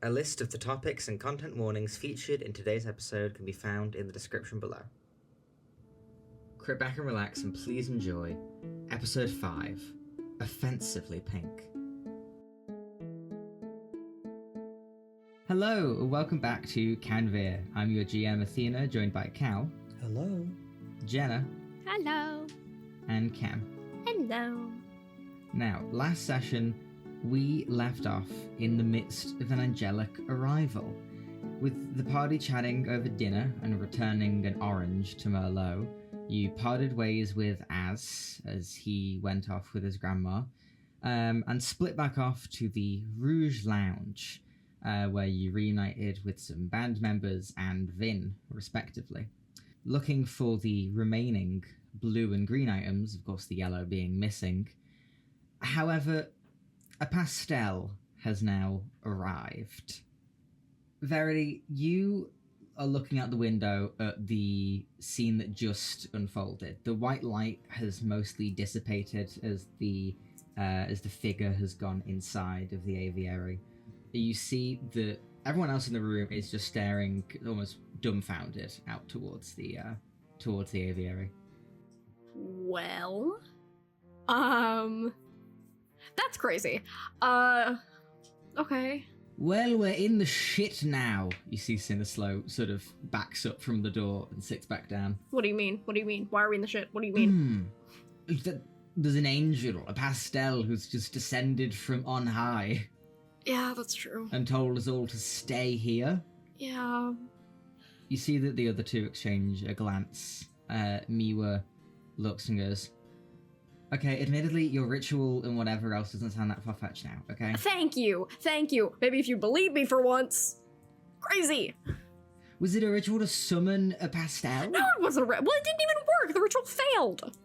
A list of the topics and content warnings featured in today's episode can be found in the description below. Sit back and relax and please enjoy Episode 5, Offensively Pink. Hello, welcome back to Canvir. I'm your GM Athena, joined by Cal. Hello. Jenna. Hello. And Cam. Hello. Now, last session, we left off in the midst of an angelic arrival, with the party chatting over dinner and returning an orange to Merlot. You parted ways with as he went off with his grandma, and split back off to the Rouge Lounge, where you reunited with some band members and Vin, respectively. Looking for the remaining blue and green items, of course the yellow being missing. However, a pastel has now arrived. Verity, you are looking out the window at the scene that just unfolded. The white light has mostly dissipated as the figure has gone inside of the aviary. You see that everyone else in the room is just staring, almost dumbfounded, out towards the aviary. Well, that's crazy. Okay. Well, we're in the shit now. You see Sinneslow sort of backs up from the door and sits back down. What do you mean? What do you mean? Why are we in the shit? What do you mean? There's an angel, a pastel, who's just descended from on high. Yeah, that's true. And told us all to stay here. Yeah. You see that the other two exchange a glance. Miwa looks and goes, okay, admittedly, your ritual and whatever else doesn't sound that far-fetched now, okay? Thank you. Maybe if you believe me for once. Crazy. Was it a ritual to summon a pastel? No, it wasn't well, it didn't even work. The ritual failed.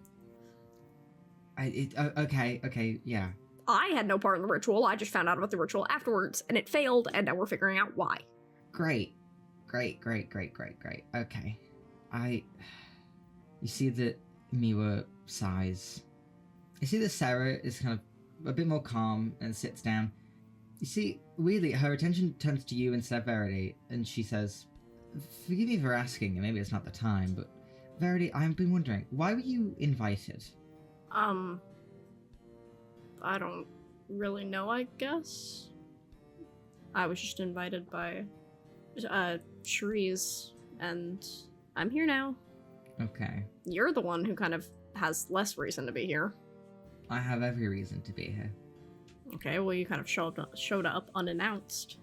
Okay, yeah. I had no part in the ritual. I just found out about the ritual afterwards, and it failed, and now we're figuring out why. Great. Okay. You see that Miwa sighs. You see that Sarah is kind of a bit more calm and sits down. You see, weirdly, her attention turns to you instead of Verity, and she says, forgive me for asking, and maybe it's not the time, but Verity, I've been wondering, why were you invited? I don't really know, I guess. I was just invited by, Cherise, and I'm here now. Okay. You're the one who kind of has less reason to be here. I have every reason to be here. Okay, well, you kind of showed up unannounced.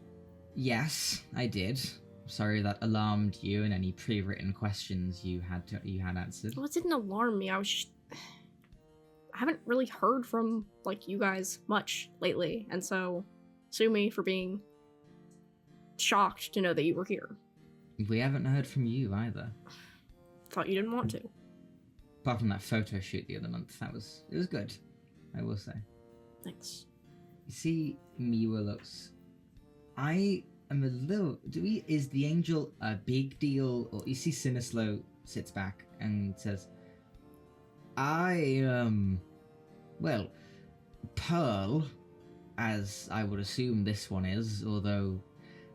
Yes, I did. Sorry that alarmed you and any pre-written questions you had answered. Well, it didn't alarm me. I haven't really heard from, you guys much lately, and so sue me for being shocked to know that you were here. We haven't heard from you either. Thought you didn't want to. Apart from that photo shoot the other month, it was good, I will say. Thanks. You see, Miwa looks. I am a little. Is the angel a big deal? Or you see, Sinneslow sits back and says, well, Pearl, as I would assume this one is, although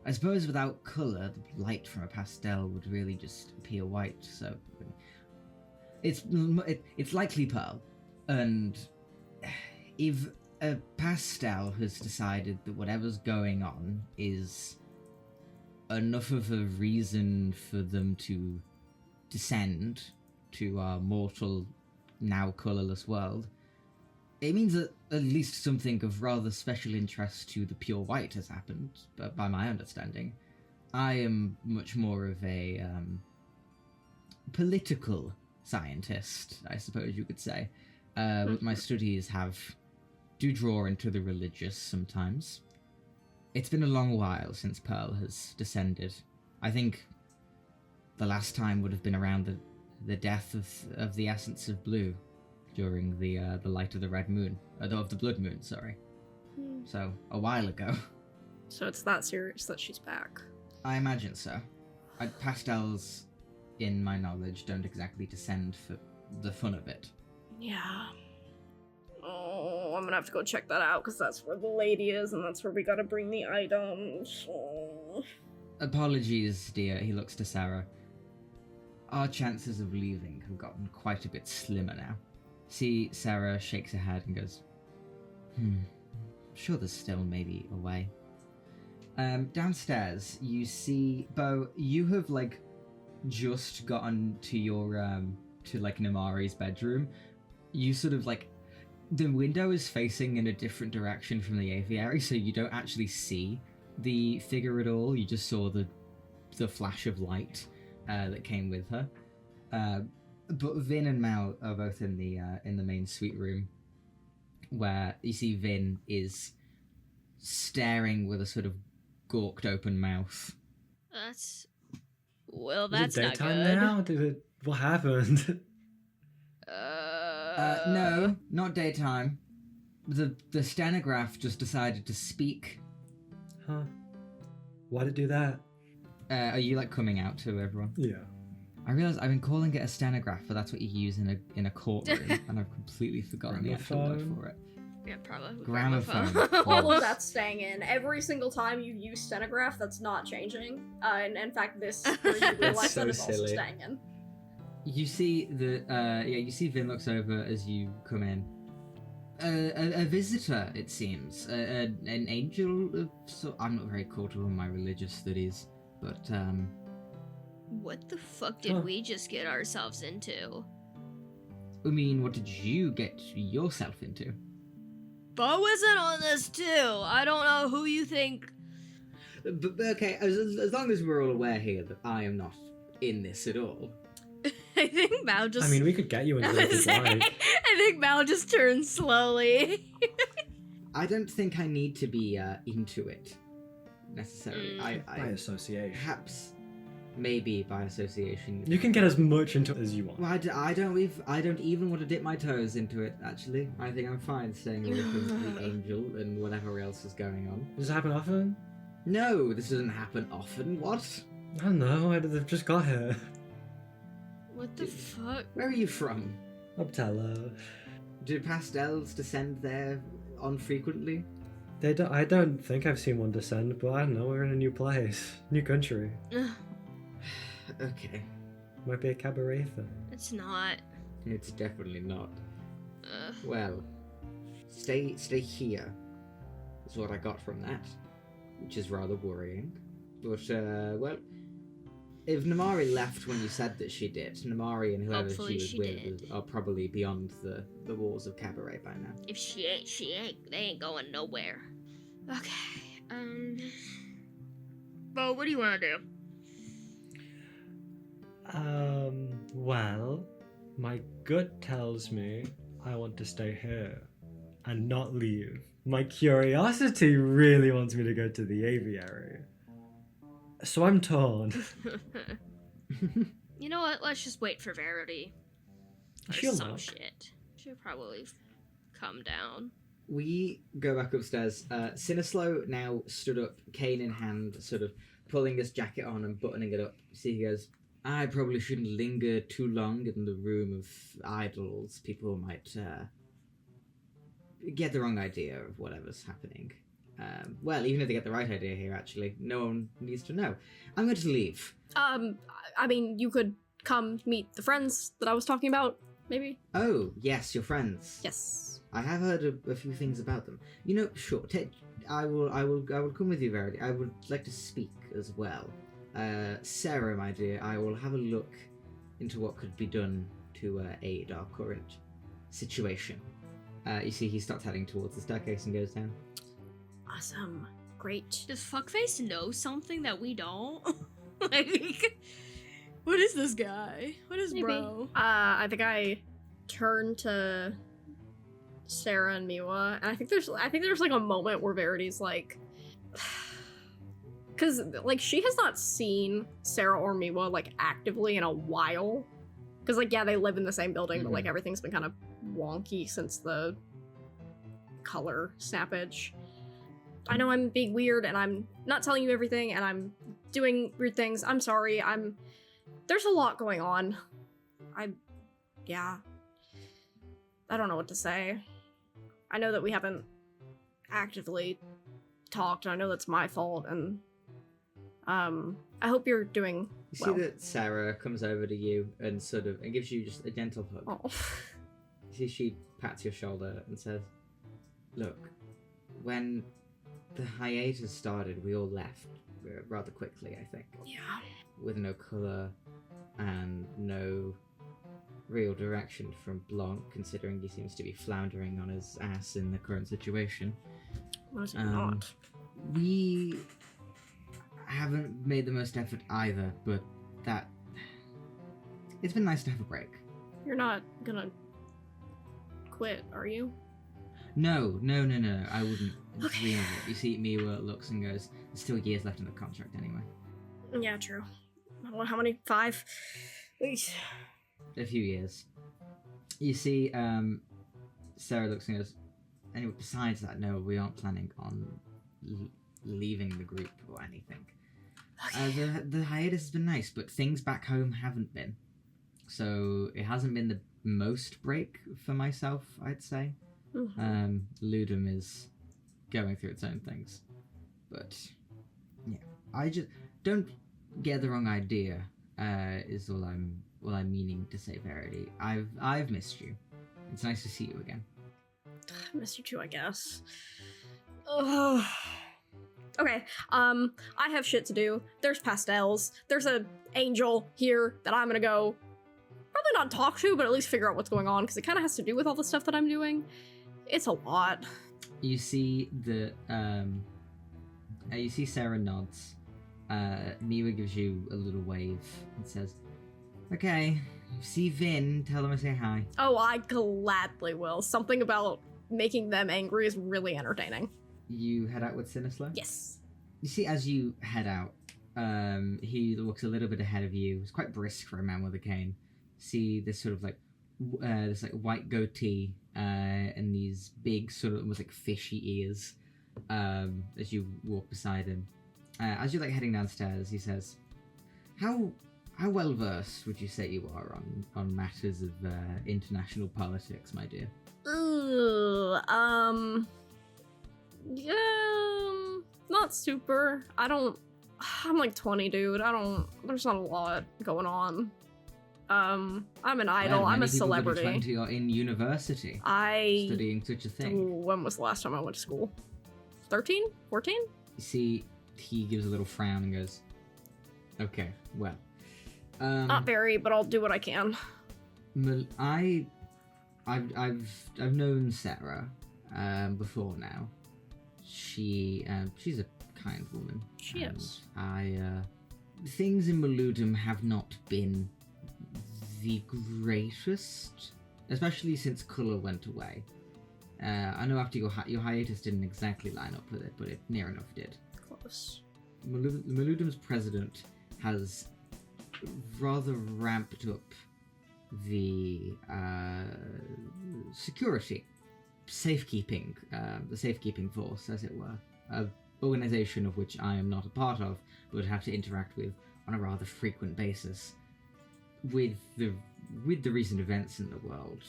I suppose without colour, the light from a pastel would really just appear white, so it's likely Pearl. And if a pastel has decided that whatever's going on is enough of a reason for them to descend to our mortal, now colourless world, it means that at least something of rather special interest to the pure white has happened, but by my understanding. I am much more of a political scientist, I suppose you could say. My studies do draw into the religious sometimes. It's been a long while since Pearl has descended. I think the last time would have been around the death of the essence of blue during the light of the red moon, of the blood moon, sorry. So, a while ago. So it's that serious that she's back. I imagine so. Pastels, in my knowledge, don't exactly descend for the fun of it. Yeah. Oh, I'm gonna have to go check that out, because that's where the lady is, and that's where we gotta bring the items. Apologies, dear, he looks to Sarah. Our chances of leaving have gotten quite a bit slimmer now. See, Sarah shakes her head and goes, sure there's still maybe a way. Downstairs, you see, Bo, you have, like, just gotten to your, to, like, Namari's bedroom. You sort of, like, the window is facing in a different direction from the aviary, so you don't actually see the figure at all. You just saw the flash of light that came with her. But Vin and Mao are both in the main suite room, where you see Vin is staring with a sort of gawked open mouth. That's Is not it daytime good. now? What happened? No, not daytime. The stenograph just decided to speak. Huh? Why'd it do that? Are you, like, coming out to everyone? Yeah. I realise I've been calling it a stenograph, but that's what you use in a courtroom, and I've completely forgotten the actual word Gramophone? for it. Yeah, probably. Gramophone. All of that's staying in. Every single time you use stenograph, that's not changing. And in fact, this where you realize so that is also silly. staying in. You see you see Vin looks over as you come in. A visitor, it seems. An angel. I'm not very caught up on my religious studies, but What the fuck did Huh. we just get ourselves into? I mean, what did you get yourself into? Bo isn't on this too. I don't know who you think. But okay, as long as we're all aware here that I am not in this at all. I think Mal just. I mean, we could get you into I it was if you'd saying, like. I think Mal just turns slowly. I don't think I need to be into it necessarily. Mm. By association. Perhaps, maybe by association. You can get as much into it as you want. Well, I don't even want to dip my toes into it. Actually, I think I'm fine staying away from the angel and whatever else is going on. Does it happen often? No, this doesn't happen often. What? I don't know. They've just got here. What the fuck? Where are you from? Uptello. Do pastels descend there on frequently? I don't think I've seen one descend, but I don't know. We're in a new place, new country. Okay, Might be a cabaret thing. It's not. it's definitely not. Well, stay here. Is what I got from that, which is rather worrying. But well, if Namari left when you said that she did, Namari and whoever Hopefully she she was did. with are probably beyond the walls of Cabaret by now. If she ain't. They ain't going nowhere. Okay. Bo, what do you want to do? Well, my gut tells me I want to stay here and not leave. My curiosity really wants me to go to the aviary. So I'm torn. You know what? Let's just wait for Verity. Or She'll some knock. shit. She'll probably come down. We go back upstairs. Sinislow now stood up, cane in hand, sort of pulling his jacket on and buttoning it up. See, he goes, I probably shouldn't linger too long in the room of idols. People might get the wrong idea of whatever's happening. Well, even if they get the right idea here, actually, no one needs to know. I'm going to leave. I mean, you could come meet the friends that I was talking about, maybe? Oh, yes, your friends. Yes. I have heard a few things about them. You know, sure. I will come with you, Verity. I would like to speak as well. Sarah, my dear, I will have a look into what could be done to aid our current situation. You see, he starts heading towards the staircase and goes down. Awesome. Great. Does Fuckface know something that we don't? Like, what is this guy? What is Maybe. bro? I think I turn to Sarah and Miwa, and I think there's like a moment where Verity's like, because like she has not seen Sarah or Miwa like actively in a while, because like yeah, they live in the same building, but like everything's been kind of wonky since the color snappage. I know I'm being weird and I'm not telling you everything and I'm doing weird things. I'm sorry. There's a lot going on. I don't know what to say. I know that we haven't actively talked, and I know that's my fault, and I hope you're doing You well. see that Sarah comes over to you and and gives you just a gentle hug. Oh. You see she pats your shoulder and says, "Look, when the hiatus started, we all left rather quickly, I think, Yeah. with no colour and no real direction from Blanc, considering he seems to be floundering on his ass in the current situation. What is it not? We haven't made the most effort either, but it's been nice to have a break. You're not gonna quit, are you? No, I wouldn't dream of it. You see, Miwa looks and goes, there's still years left in the contract anyway. Yeah, true. How many? 5? Eesh. A few years. You see, Sarah looks and goes, anyway, besides that, no, we aren't planning on leaving the group or anything. The hiatus has been nice, but things back home haven't been. So it hasn't been the most break for myself, I'd say. Mhm. Ludum is going through its own things. But, yeah. I just... Don't get the wrong idea, is all I'm meaning to say, Verity. I've missed you. It's nice to see you again. I miss you too, I guess. Ugh. Okay, I have shit to do. There's pastels. There's a angel here that I'm gonna go probably not talk to, but at least figure out what's going on, because it kind of has to do with all the stuff that I'm doing. It's a lot. You see you see Sarah nods. Miwa gives you a little wave and says, "Okay, see Vin, tell them I say hi." Oh, I gladly will. Something about making them angry is really entertaining. You head out with Sinisla? Yes. You see, as you head out, he looks a little bit ahead of you. He's quite brisk for a man with a cane. See this sort of this white goatee and these big sort of almost like fishy ears as you walk beside him. As you're heading downstairs, he says, "How well versed would you say you are on matters of international politics, my dear?" Yeah, not super. I'm like 20, dude. There's not a lot going on. I'm an idol. Well, I'm many a people that are celebrity. 20 are in university studying such a thing. Ooh, when was the last time I went to school? 13? 14? You see, he gives a little frown and goes, "Okay, well, Not very, but I'll do what I can. I've known Sarah before now. She's a kind woman. She is. Things in Maludum have not been the greatest, especially since Kulla went away. I know after your hiatus didn't exactly line up with it, but it near enough did. Close. Maludum's president has rather ramped up the security, safekeeping, the safekeeping force, as it were, an organization of which I am not a part of, but have to interact with on a rather frequent basis. With the recent events in the world,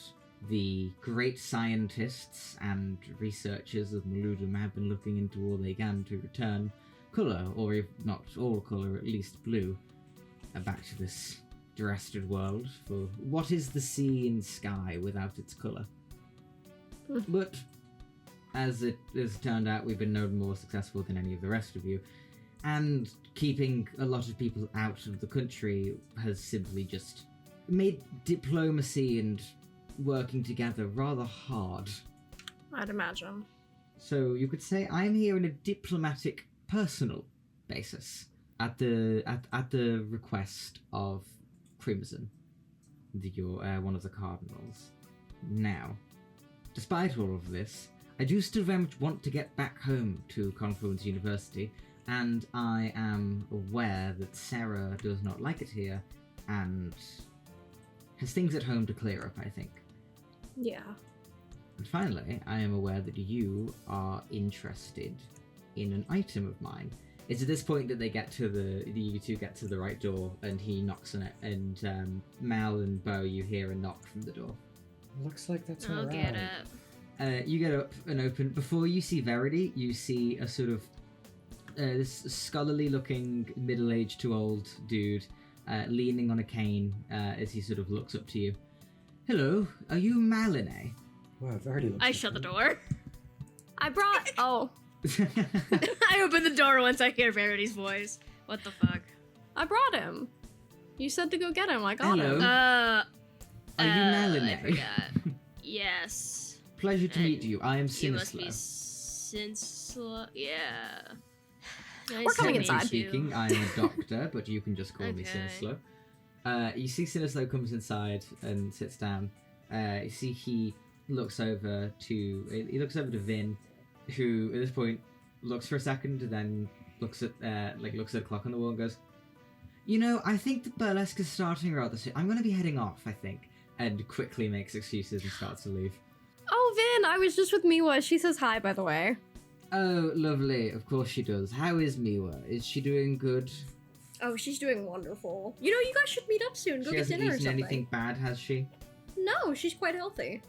the great scientists and researchers of Maludum have been looking into all they can to return Kulla, or if not all Kulla, at least Blue, back to this derested world, for what is the sea and sky without its Kulla? But as it has turned out, we've been no more successful than any of the rest of you, and keeping a lot of people out of the country has simply just made diplomacy and working together rather hard. I'd imagine. So you could say I'm here on a diplomatic, personal basis, at the request of Crimson, your one of the cardinals. Now, despite all of this, I do still very much want to get back home to Confluence University, and I am aware that Sarah does not like it here, and has things at home to clear up, I think. Yeah. And finally, I am aware that you are interested in an item of mine. It's at this point that you two get to the right door, and he knocks on it, and Mal and Bo, you hear a knock from the door. Looks like that's I'll alright. get up. You get up and open. Before you see Verity, you see a sort of this scholarly-looking, middle-aged to old dude leaning on a cane as he sort of looks up to you. Hello, are you Malinee? Wow, Verity looks I shut the door. I brought. Oh, I open the door once I hear Verity's voice. What the fuck? I brought him. You said to go get him. I got Hello. him. Are you Malinee? I forgot. Yes. Pleasure to meet And you. I am You must be Sinislo. Sinslo. Yeah. Nice We're coming to inside. meet you. Speaking, I am a doctor, but you can just call me Okay. Sinislo. You see Sinislo comes inside and sits down. You see he looks over to Vin, who at this point looks for a second and then looks at a clock on the wall and goes, "You know, I think the burlesque is starting rather soon. I'm going to be heading off, I think," and quickly makes excuses and starts to leave. Oh, Vin, I was just with Miwa. She says hi, by the way. Oh, lovely. Of course she does. How is Miwa? Is she doing good? Oh, she's doing wonderful. You know, you guys should meet up soon. Go She get hasn't dinner or eaten something. anything bad, has she? No, she's quite healthy.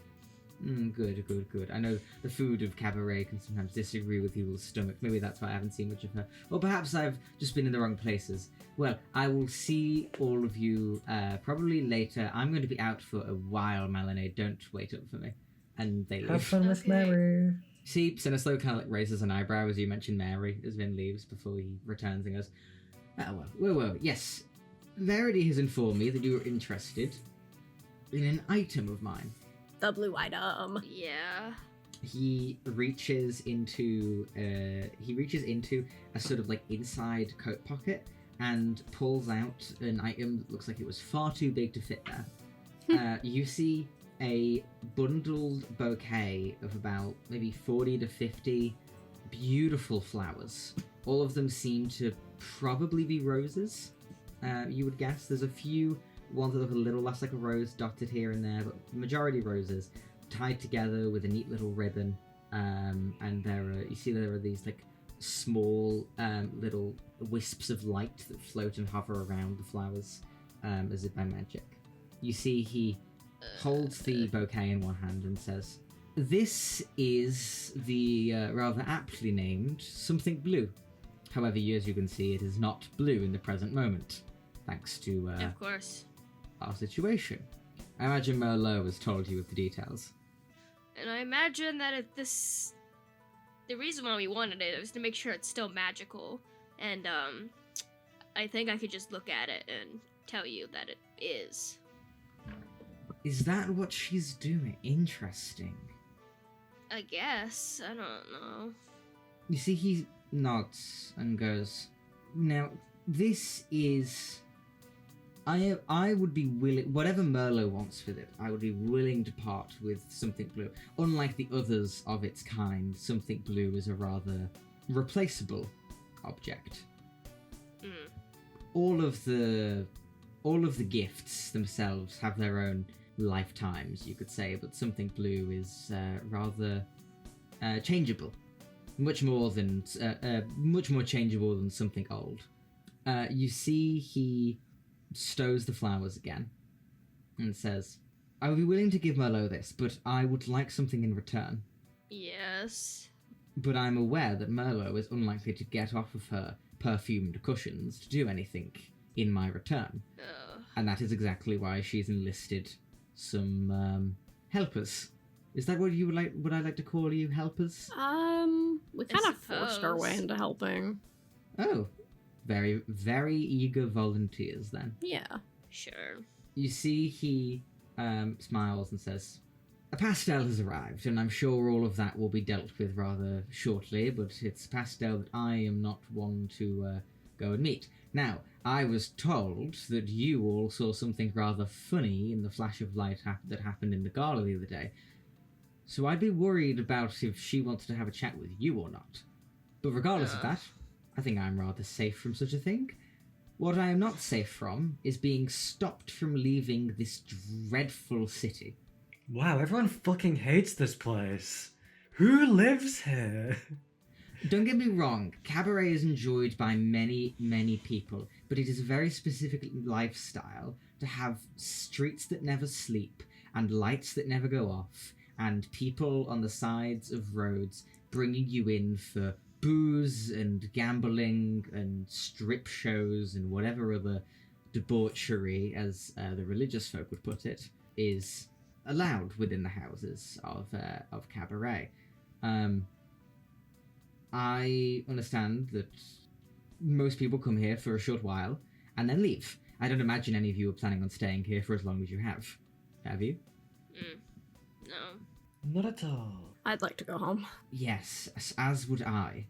Good. I know the food of cabaret can sometimes disagree with people's stomach. Maybe that's why I haven't seen much of her. Or perhaps I've just been in the wrong places. Well, I will see all of you probably later. I'm going to be out for a while, Malinee. Don't wait up for me. And they leave. Have fun with Okay. Mary. See, Sinislo kind of like raises an eyebrow as you mention Mary as Vin leaves before he returns and goes, "Oh, well, yes. Verity has informed me that you are interested in an item of mine." The blue item. Yeah. He reaches into a sort of like inside coat pocket and pulls out an item that looks like it was far too big to fit there. You see a bundled bouquet of about maybe 40 to 50 beautiful flowers. All of them seem to probably be roses, you would guess. There's a few ones that look a little less like a rose dotted here and there, but the majority roses tied together with a neat little ribbon. And there are these like small little wisps of light that float and hover around the flowers as if by magic. You see he holds the bouquet in one hand and says, "This is the rather aptly named something blue. However, as you can see, it is not blue in the present moment, thanks to Of course. our situation. I imagine Merlot has told you of the details." And I imagine that the reason why we wanted it was to make sure it's still magical. And I think I could just look at it and tell you that it is. Is that what she's doing? Interesting. I guess. I don't know. You see, he nods and goes, "Now, this is... I would be willing... Whatever Merlot wants with it, I would be willing to part with something blue. Unlike the others of its kind, something blue is a rather replaceable object. Mm. All of the gifts themselves have their own lifetimes, you could say, but something blue is rather changeable. Much more changeable than something old." You see he stows the flowers again and says, "I would be willing to give Merlot this, but I would like something in return. Yes. But I'm aware that Merlot is unlikely to get off of her perfumed cushions to do anything in my return. And that is exactly why she's enlisted some helpers. Is that what you would I like to call you, helpers?" We kind of forced our way suppose. into helping. Oh, very, very eager volunteers then. Yeah. Sure. You see he smiles and says, "A pastel has arrived, and I'm sure all of that will be dealt with rather shortly, but it's pastel that I am not one to go and meet. Now, I was told that you all saw something rather funny in the flash of light that happened in the gala the other day, so I'd be worried about if she wanted to have a chat with you or not. But regardless of that, I think I'm rather safe from such a thing. What I am not safe from is being stopped from leaving this dreadful city." Wow, everyone fucking hates this place. Who lives here? Don't get me wrong, cabaret is enjoyed by many, many people, but it is a very specific lifestyle to have streets that never sleep, and lights that never go off, and people on the sides of roads bringing you in for booze and gambling and strip shows and whatever other debauchery, as the religious folk would put it, is allowed within the houses of Cabaret. I understand that most people come here for a short while and then leave. I don't imagine any of you are planning on staying here for as long as you have. Have you? No. Not at all. I'd like to go home. Yes, as would I.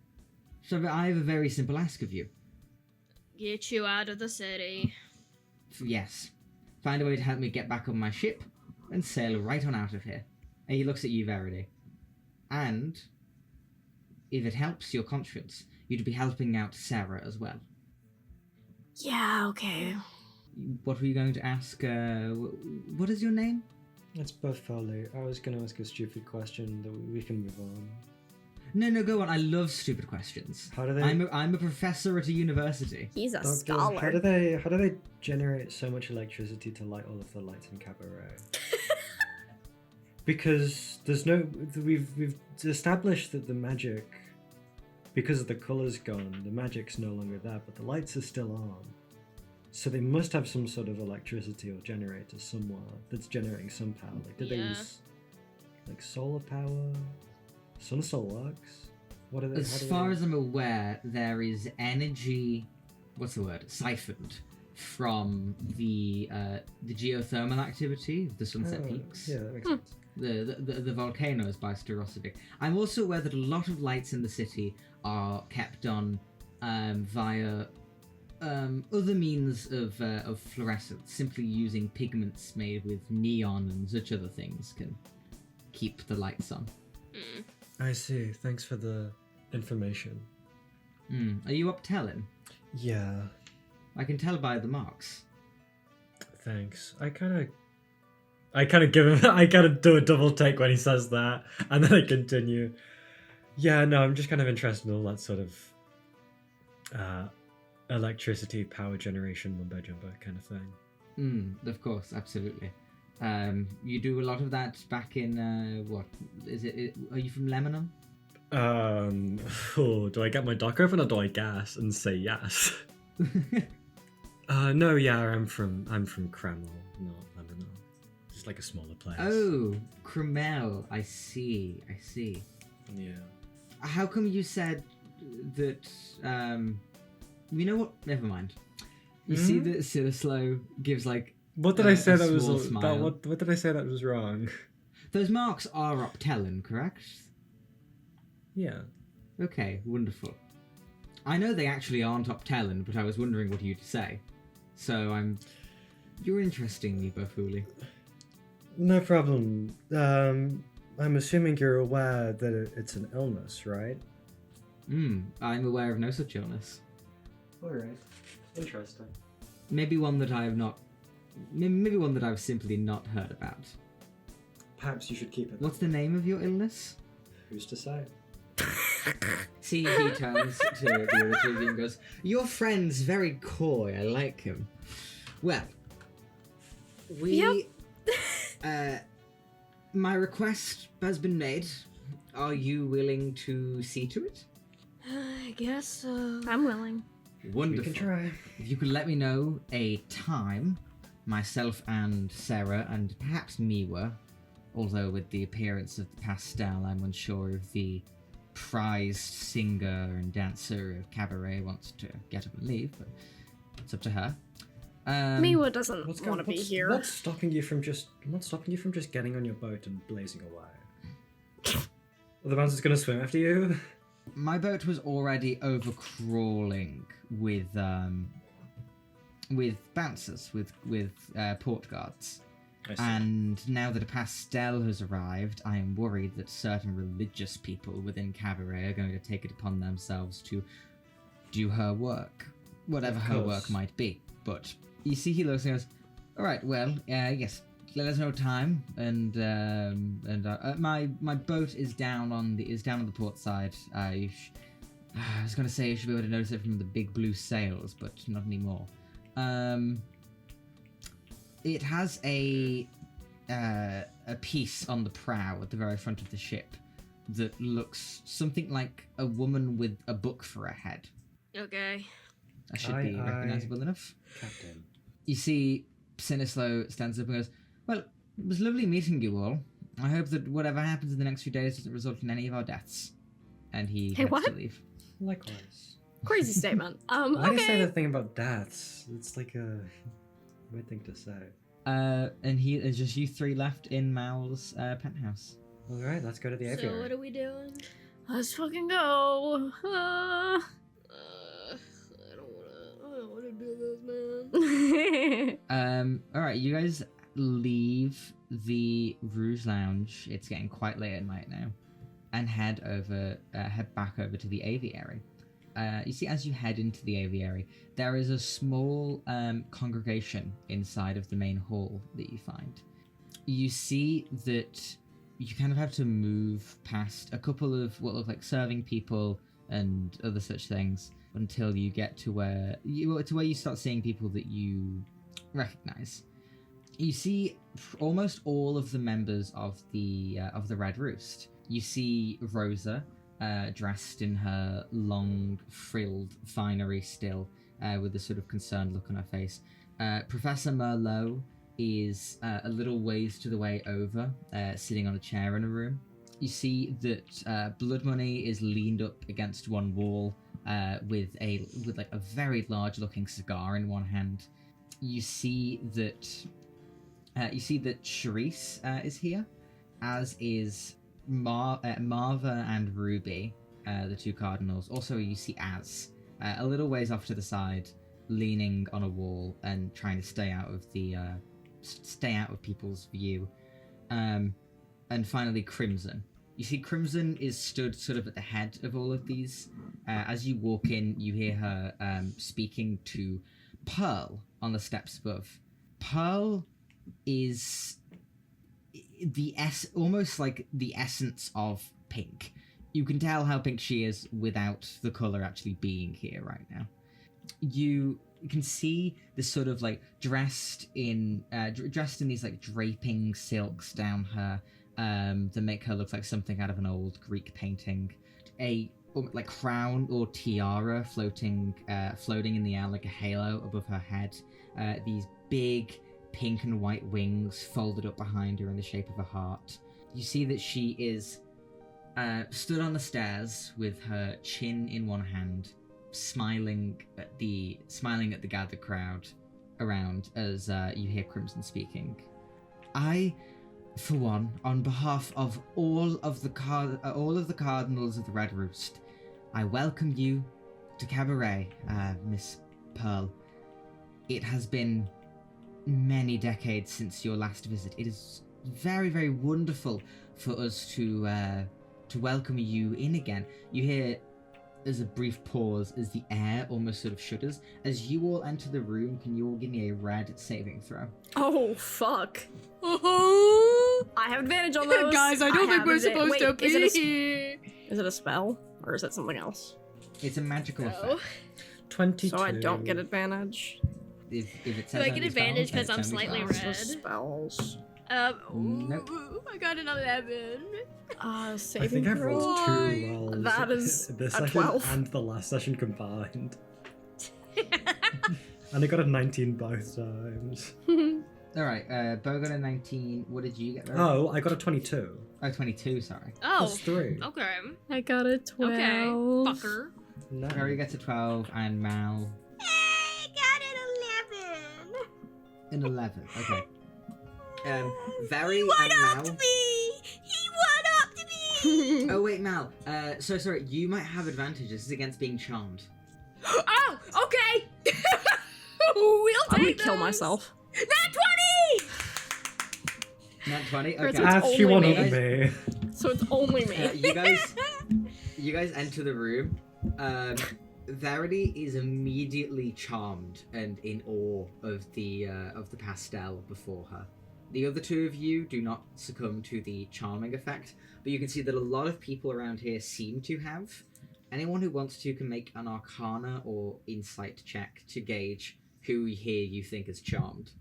So I have a very simple ask of you. Get you out of the city. Yes. Find a way to help me get back on my ship and sail right on out of here. And he looks at you, Verity. And, if it helps your conscience, you'd be helping out Sarah as well. Yeah, okay. What were you going to ask? What is your name? It's both Folly. I was going to ask a stupid question that we can move on. No, go on. I love stupid questions. How do they? I'm a professor at a university. He's a Doctor, scholar. How do they generate so much electricity to light all of the lights in Cabaret? Because we've established that the magic, because of the colours gone, the magic's no longer there, but the lights are still on. So they must have some sort of electricity or generator somewhere that's generating some power. Like, did they use like solar power? Sun Solarworks? What are they? As far as I'm aware, there is energy. What's the word? Siphoned from the geothermal activity of the Sunset Peaks. Yeah, that makes sense. The volcanoes by Starosivik. I'm also aware that a lot of lights in the city are kept on via other means of fluorescence. Simply using pigments made with neon and such other things can keep the lights on. I see. Thanks for the information. Are you up telling? Yeah, I can tell by the marks. thanks. I kind of give him. I kind of do a double take when he says that, and then I continue. Yeah, no, I'm just kind of interested in all that sort of electricity, power generation, mumbo jumbo kind of thing. Of course, absolutely. You do a lot of that back in what is it? Are you from Lebanon? Do I get my dock open or do I gas and say yes? No, yeah, I'm from Kreml, not Lebanon. Just like a smaller place. Oh, Kreml. I see. Yeah. How come you said that? You know what? Never mind. You see that Silaslow gives like. What did I say that was? small smile. What did I say that was wrong? Those marks are Optellin, correct? Yeah. Okay, wonderful. I know they actually aren't Optellin, but I was wondering what you'd say. So you're interesting me, Bafuli. No problem. I'm assuming you're aware that it's an illness, right? I'm aware of no such illness. Alright. Interesting. Maybe one that I have not. Maybe one that I've simply not heard about. Perhaps you should keep it. What's the name of your illness? Who's to say? See, he turns to the other two of you and goes, "Your friend's very coy. I like him." Well, my request has been made. Are you willing to see to it? I guess so. I'm willing. Wonderful. We can try. If you could let me know a time, myself and Sarah and perhaps Miwa, although with the appearance of the pastel, I'm unsure if the prized singer and dancer of Cabaret wants to get up and leave, but it's up to her. Miwa doesn't want to be here. What's stopping you from just getting on your boat and blazing away? Are the bouncers gonna swim after you? My boat was already overcrawling with bouncers, with port guards. And now that a pastel has arrived, I am worried that certain religious people within Cabaret are going to take it upon themselves to do her work, whatever her work might be. But you see, he looks and goes, "All right, well, yes, let us know time." And my boat is down on the port side. I was going to say you should be able to notice it from the big blue sails, but not anymore. It has a a piece on the prow at the very front of the ship that looks something like a woman with a book for a head. Okay. That should be recognizable enough. Captain. You see, Sinislo stands up and goes, "Well, it was lovely meeting you all. I hope that whatever happens in the next few days doesn't result in any of our deaths." And he Hey, heads what? to leave. Likewise. Crazy statement. Why do you say Okay. the thing about deaths? It's like a weird thing to say. And there's just you three left in Mal's penthouse. Alright, let's go to the So aviary. what are we doing? Let's fucking go. I don't wanna do this, man. All right, you guys leave the Rouge Lounge. It's getting quite late at night now, and head back over to the aviary. You see, as you head into the aviary, there is a small congregation inside of the main hall that you find. You see that you kind of have to move past a couple of what look like serving people and other such things until you get to where you start seeing people that you recognize. You see almost all of the members of the Red Roost. You see Rosa, dressed in her long frilled finery still, with a sort of concerned look on her face. Professor Merlot is a little ways to the way over, sitting on a chair in a room. You see that Blood Money is leaned up against one wall, with like a very large looking cigar in one hand. You see that Charisse is here, as is Marva and Ruby, the two cardinals. Also, you see Az a little ways off to the side, leaning on a wall and trying to stay out of people's view. And finally, Crimson. You see, Crimson is stood sort of at the head of all of these. As you walk in, you hear her speaking to Pearl on the steps above. Pearl is almost like the essence of pink. You can tell how pink she is without the color actually being here right now. You can see this sort of like dressed in these like draping silks down her that make her look like something out of an old Greek painting. A like crown or tiara floating in the air like a halo above her head. These big pink and white wings folded up behind her in the shape of a heart. You see that she is stood on the stairs with her chin in one hand, smiling at the gathered crowd around as you hear Crimson speaking. I, for one, on behalf of all of the cardinals of the Red Roost, I welcome you to Cabaret, Miss Pearl. It has been many decades since your last visit. It is very, very wonderful for us to welcome you in again. You hear, there's a brief pause as the air almost sort of shudders. As you all enter the room, can you all give me a red saving throw? Oh, fuck. I have advantage on those. Guys, I don't think have we're adva- supposed Wait, to be Is it a spell? Or is it something else? It's a magical No. effect. 22. So I don't get advantage. If it says Do I get only advantage spells, 'cause then I'm it's only slightly spells. red? So spells. Nope. I got an 11. I Saving think I've throw. rolled Why? 2 rolls. That is this a session 12. and the last session combined. And I got a 19 both times. Alright, Bo got a 19. What did you get? Barry? Oh, I got a 22. Oh, 22, sorry. Oh, Plus 3. okay. I got a 12. Okay, fucker. No. Barry gets a 12, and Mal I got an 11. an 11. Okay. Very He went and up Mal. to me! He went up to me! Oh wait, Mal. So sorry. You might have advantage. This is against being charmed. Oh, okay! We'll I'm gonna take kill those. myself. Nat 20! Nat 20. Chris, Okay. it's As she only wanted me. me. So it's only me. You guys enter the room. Verity is immediately charmed and in awe of the pastel before her. The other two of you do not succumb to the charming effect, but you can see that a lot of people around here seem to have. Anyone who wants to can make an Arcana or Insight check to gauge who here you think is charmed.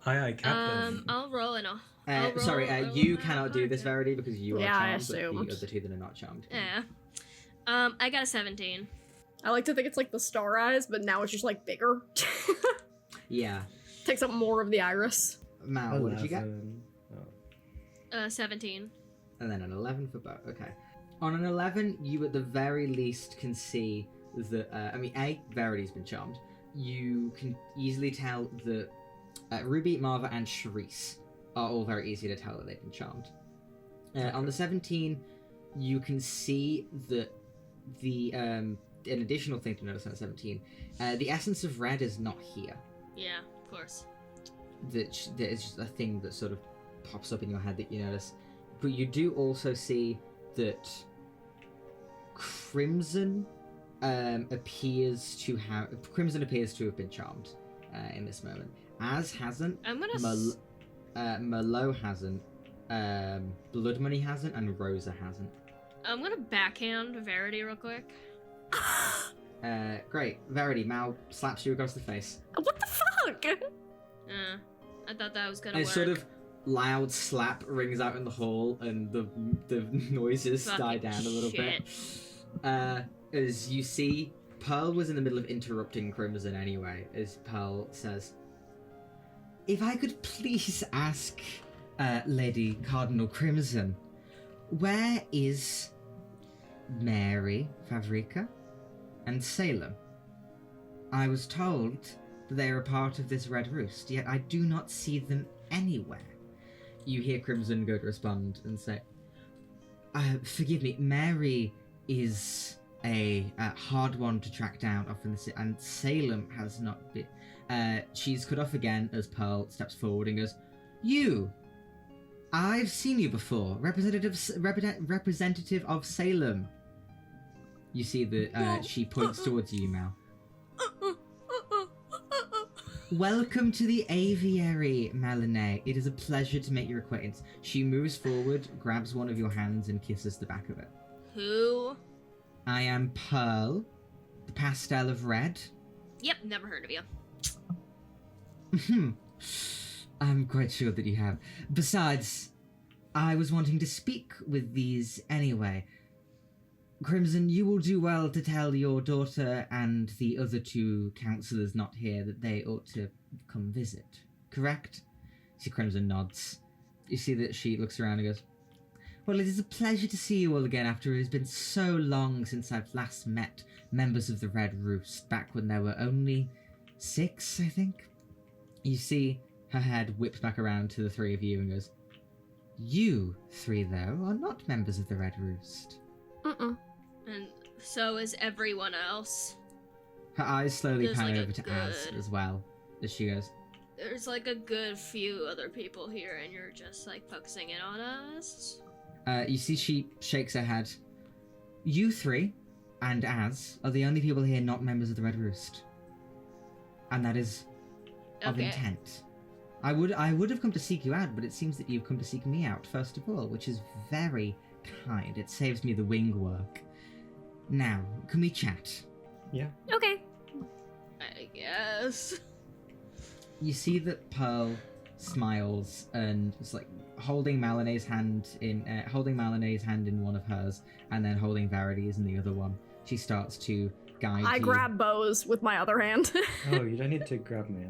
Aye, Captain. I'll roll and You cannot do this, Verity, because you are Yeah, I charmed, but assumed. the other two that are not charmed. Yeah. I got a 17. I like to think it's like the star eyes, but now it's just like bigger. Yeah. Takes up more of the iris. Mal, what did you get? 17. And then an 11 for Bo. Okay. On an 11, you at the very least can see that, Verity's been charmed. You can easily tell that Ruby, Marva, and Charisse are all very easy to tell that they've been charmed. On the 17, you can see that an additional thing to notice on 17, the essence of red is not here. Yeah, of course. That is just a thing that sort of pops up in your head that you notice. But you do also see that Crimson appears to have been charmed in this moment. Az hasn't. I'm gonna. Merlot hasn't. Blood Money hasn't, and Rosa hasn't. I'm gonna backhand Verity real quick. Great. Verity, Mal slaps you across the face. What the fuck? I thought that was gonna And work. a sort of loud slap rings out in the hall, and the noises die Fucking down a little shit. bit. As you see, Pearl was in the middle of interrupting Crimson anyway, as Pearl says, "If I could please ask, Lady Cardinal Crimson, where is Mary, Favrica, and Salem? I was told that they are a part of this Red Roost, yet I do not see them anywhere." You hear Crimson go to respond and say, "Forgive me, Mary is a hard one to track down off in the city, and Salem has not been." She's cut off again as Pearl steps forward and goes, "You! I've seen you before, representative of Salem." You see that she points towards you, Mal. "Welcome to the aviary, Malinee. It is a pleasure to make your acquaintance." She moves forward, grabs one of your hands, and kisses the back of it. Who? "I am Pearl, the pastel of red." Yep, never heard of you. I'm quite sure that you have. Besides, I was wanting to speak with these anyway. Crimson, you will do well to tell your daughter and the other two counsellors not here that they ought to come visit, correct? See, Crimson nods. You see that she looks around and goes, "Well, it is a pleasure to see you all again after it has been so long since I've last met members of the Red Roost, back when there were only 6, I think." You see her head whips back around to the three of you and goes, "You 3, though, are not members of the Red Roost." And so is everyone else. Her eyes slowly There's pan like a over to Az good- as well, as she goes, There's like a good few other people here, and you're just like focusing in on us. You see she shakes her head. "You 3 and Az are the only people here not members of the Red Roost. And that is of Okay. intent. I would have come to seek you out, but it seems that you've come to seek me out first of all, which is very kind. It saves me the wing work. Now, can we chat?" Yeah. Okay. I guess. You see that Pearl smiles and is like holding Malinee's hand in one of hers, and then holding Verity's in the other one. She starts to guide I you. grab Bo's with my other hand. Oh, you don't need to grab me.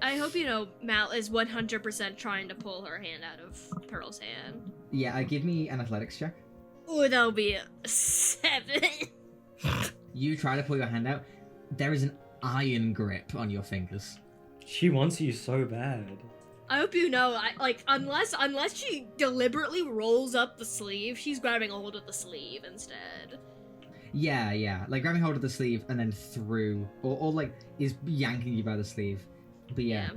I hope you know Mal is 100% trying to pull her hand out of Pearl's hand. Yeah, give me an athletics check. Ooh, that'll be a 7. You try to pull your hand out. There is an iron grip on your fingers. She wants you so bad. I hope you know, unless she deliberately rolls up the sleeve, she's grabbing a hold of the sleeve instead. Yeah, like grabbing hold of the sleeve and then through, or like is yanking you by the sleeve. But yeah.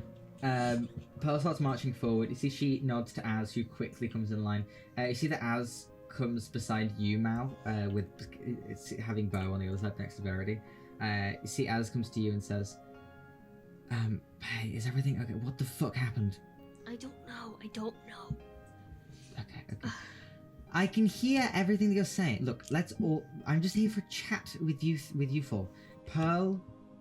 Pearl starts marching forward. You see she nods to Az, who quickly comes in line. You see that Az comes beside you, Mal, with it's having Bo on the other side next to Verity. You see Az comes to you and says, "Hey, is everything okay? What the fuck happened?" I don't know. Okay. I can hear everything that you're saying. Look, I'm just here for a chat with you four. Pearl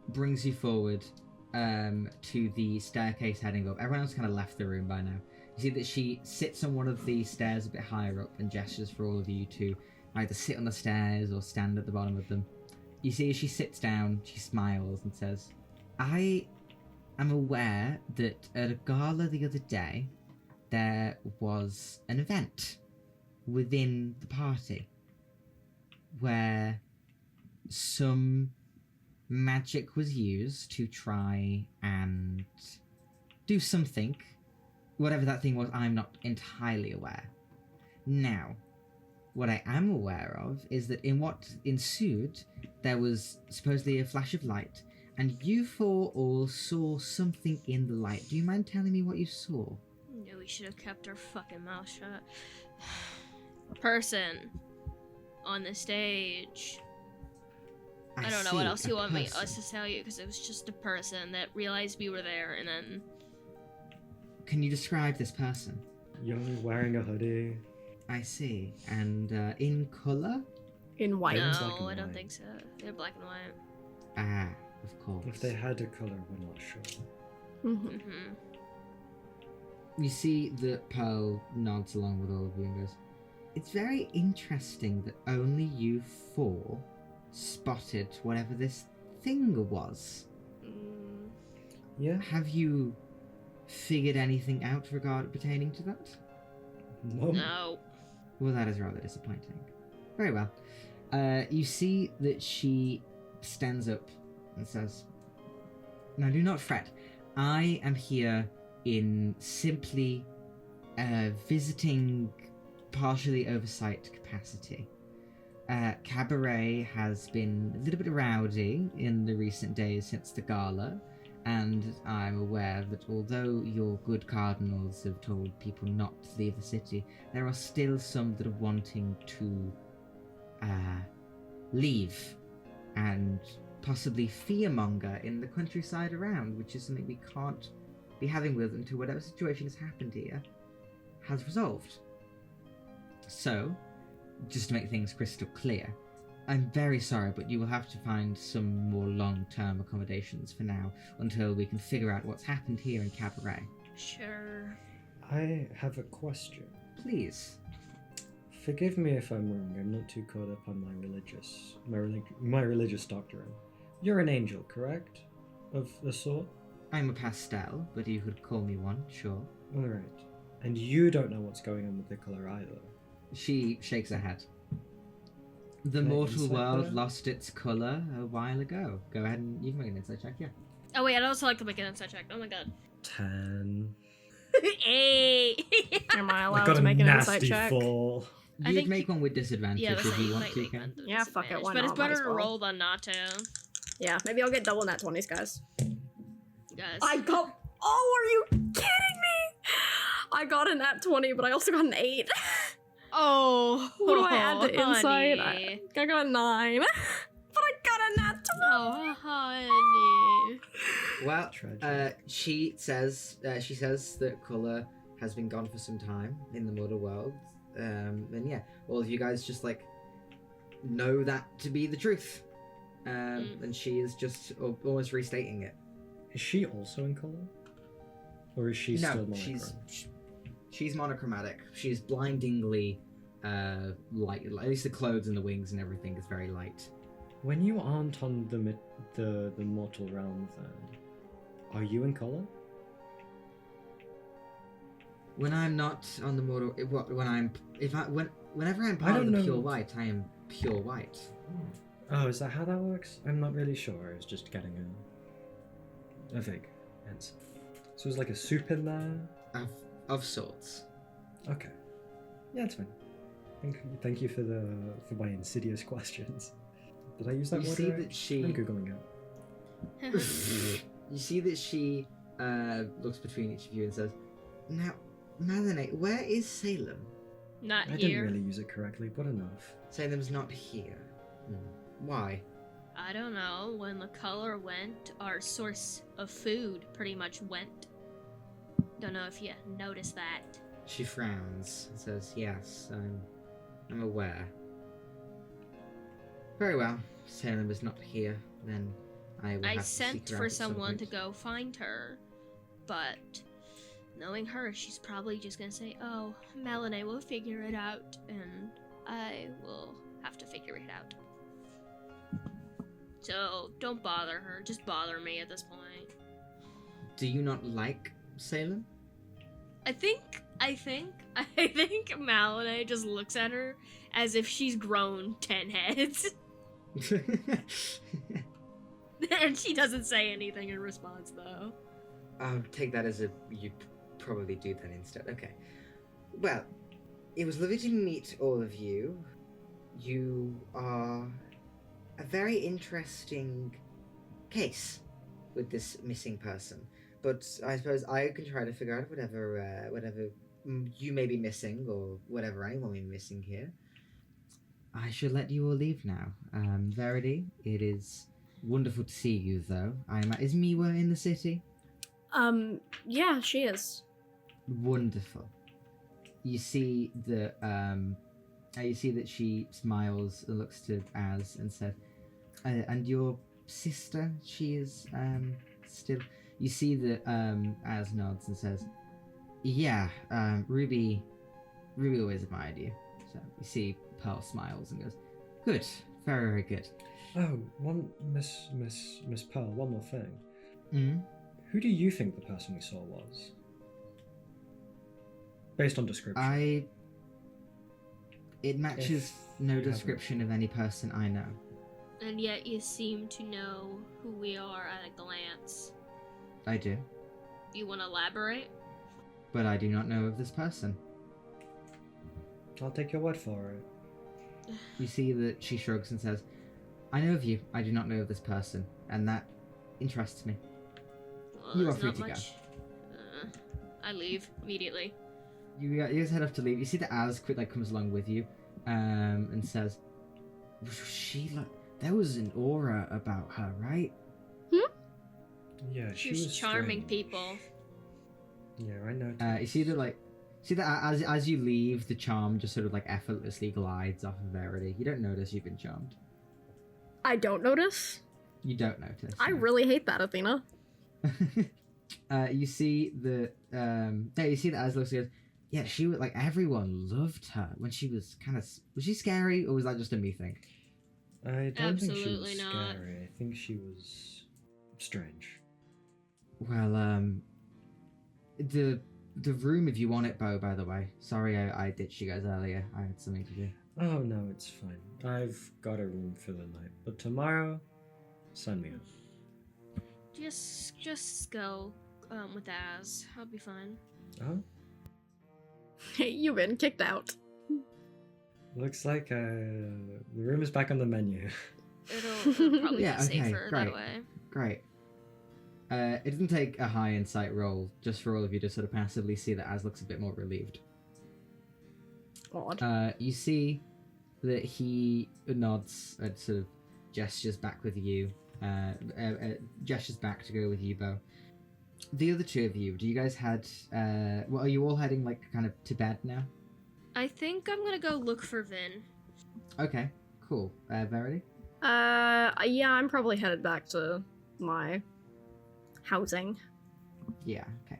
brings you forward to the staircase heading up. Everyone else kind of left the room by now. You see that she sits on one of the stairs a bit higher up and gestures for all of you to either sit on the stairs or stand at the bottom of them. You see as she sits down, she smiles and says, I am aware that at a gala the other day, there was an event within the party where some magic was used to try and do something. Whatever that thing was, I'm not entirely aware. Now, what I am aware of is that in what ensued, there was supposedly a flash of light, and you four all saw something in the light. Do you mind telling me what you saw? No, we should have kept our fucking mouth shut. Person on the stage. I don't know what else you want us to tell you, because it was just a person that realized we were there, and then... Can you describe this person? Young, wearing a hoodie. I see. And in colour? In white. black and No, I don't white. think so. They're black and white. Ah, of course. If they had a colour, we're not sure. Mm-hmm. Mm-hmm. You see that Pearl nods along with all of you and goes, it's very interesting that only you four spotted whatever this thing was. Mm, Yeah? Have you figured anything out pertaining to that? No. no. Well, that is rather disappointing. Very well. You see that she stands up and says, now do not fret. I am here in simply visiting partially oversight capacity. Cabaret has been a little bit rowdy in the recent days since the gala, and I'm aware that although your good cardinals have told people not to leave the city, there are still some that are wanting to leave and possibly fearmonger in the countryside around, which is something we can't be having with until whatever situation has happened here has resolved. So, just to make things crystal clear, I'm very sorry, but you will have to find some more long-term accommodations for now until we can figure out what's happened here in Cabaret. Sure. I have a question. Please. Forgive me if I'm wrong. I'm not too caught up on my religious doctrine. You're an angel, correct? Of a sort? I'm a pastel, but you could call me one, sure. All right. And you don't know what's going on with the color either. She shakes her head. The Can I mortal insight world that? lost its colour a while ago. Go ahead and you can make an insight check, yeah. Oh wait, I'd also like to make an insight check. Oh my god. 10. Hey! Am I I allowed got to a make an insight nasty check? fall. I You'd think make one with disadvantage Yeah, if that's you you want might to, make Ken. one with Yeah, fuck it, disadvantage, why but it's not? Might better as to well. roll than not to. Yeah, maybe I'll get double nat 20s, guys. Guys. I got. Oh, are you kidding me? I got a nat 20, but I also got an 8. Oh, What do I add to insight? honey. I got a 9. But I got a nat 20. Oh, honey. Well, Tragic. she says that colour has been gone for some time in the mortal world. And yeah, all of you guys just like know that to be the truth. And she is just almost restating it. Is she also in color? Or is she still monochrome? she's monochromatic. She's blindingly light. At least the clothes and the wings and everything is very light. When you aren't on the mortal realm, then are you in color? When I'm not on the mortal, whenever I'm I part of don't the pure know. white, I am pure white. Oh, is that how that works? I'm not really sure. I was just getting a vague answer. So there's like a soup in there. Of sorts. Okay. Yeah, it's fine. Thank you for my insidious questions. Did I use that You word see right? that she. I'm googling it. You see that she looks between each of you and says, "Now, Malinate, where is Salem? Not I here. didn't really use it correctly, but enough. Salem's not here. Why? I don't know. When the color went, our source of food pretty much went. Don't know if you noticed that. She frowns and says, "Yes, I'm aware." Very well. Salem is not here. Then I will I have to seek sent her for out at some someone to point. go find her, but knowing her, she's probably just gonna say, "Oh, Melanie will figure it out," and I will have to figure it out. So don't bother her. Just bother me at this point. Do you not like Salem? I think Melanie just looks at her as if she's grown 10 heads. And she doesn't say anything in response, though. I'll take that as a you probably do that instead. Okay. Well, it was lovely to meet all of you. You are a very interesting case with this missing person. But I suppose I can try to figure out whatever you may be missing, or whatever anyone may be missing here. I should let you all leave now. Verity, it is wonderful to see you, though. Is Miwa in the city? Yeah, she is. Wonderful. You see that she smiles and looks to Az and said, "And your sister, she is still." You see that Az nods and says, "Yeah, Ruby always admired you." So you see Pearl smiles and goes, "Good, very, very good." Oh, Miss Pearl, one more thing. Mm-hmm. Who do you think the person we saw was? Based on description. It matches no description of any person I know. And yet you seem to know who we are at a glance. I do, You want to elaborate? but I do not know of this person. I'll take your word for it. You see that she shrugs and says, "I know of you. I do not know of this person, and that interests me." Well, You are there's free not to go. much. I leave immediately. You guys head off to leave. You see that Az comes along with you, and says, there was an aura about her, right?" Yeah, she She's was charming strange. people. Yeah, I know. You see that as you leave, the charm just sort of effortlessly glides off of Verity. You don't notice you've been charmed. I don't notice. You don't notice. I no. really hate that, Athena. You see that Az looks and goes, "Yeah, she was everyone loved her when she was was she scary, or was that just a me thing?" I don't think she Absolutely was not. scary. I think she was strange. Well, the room, if you want it, Bo, by the way. Sorry I ditched you guys earlier. I had something to do. Oh no, it's fine. I've got a room for the night, but tomorrow, sign me up. Just go with Az. I'll be fine. Oh, Hey, you've been kicked out. looks like the room is back on the menu. It'll probably Yeah, be okay, safer great. that way. Great. It doesn't take a high insight roll just for all of you to sort of passively see that Az looks a bit more relieved. Odd. You see that he nods and sort of gestures back with you. Gestures back to go with you, Bo. The other two of you, do you guys are you all heading kind of to bed now? I think I'm gonna go look for Vin. Okay, cool. Verity? Yeah, I'm probably headed back to my housing. Yeah, okay.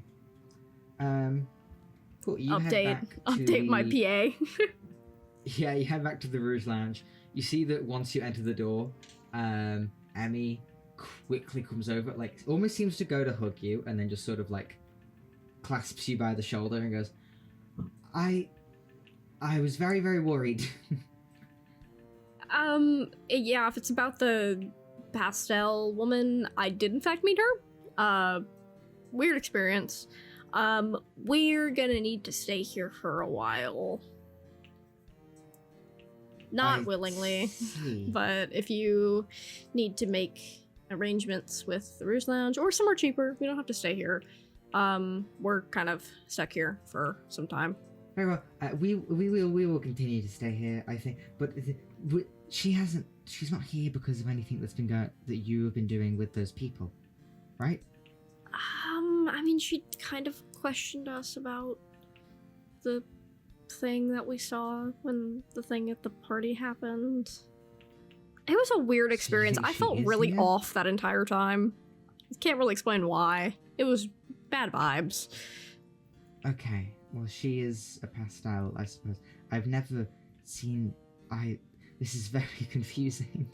Cool. You head back to Update my the- PA. Yeah, you head back to the Rouge Lounge. You see that once you enter the door, Emmy quickly comes over, almost seems to go to hug you, and then just sort of clasps you by the shoulder and goes, I was very, very worried. Yeah, if it's about the pastel woman, I did in fact meet her. Weird experience. We're gonna need to stay here for a while. Not I willingly, see. but if you need to make arrangements with the Rouge Lounge or somewhere cheaper, we don't have to stay here. We're kind of stuck here for some time. Very well. We will continue to stay here, I think. But she's not here because of anything that you have been doing with those people, right? I mean, she kind of questioned us about the thing that we saw when the thing at the party happened. It was a weird experience. I she felt is really here? off that entire time. Can't really explain why. It was bad vibes. Okay, well, she is a pastel, I suppose. I've never seen. This is very confusing.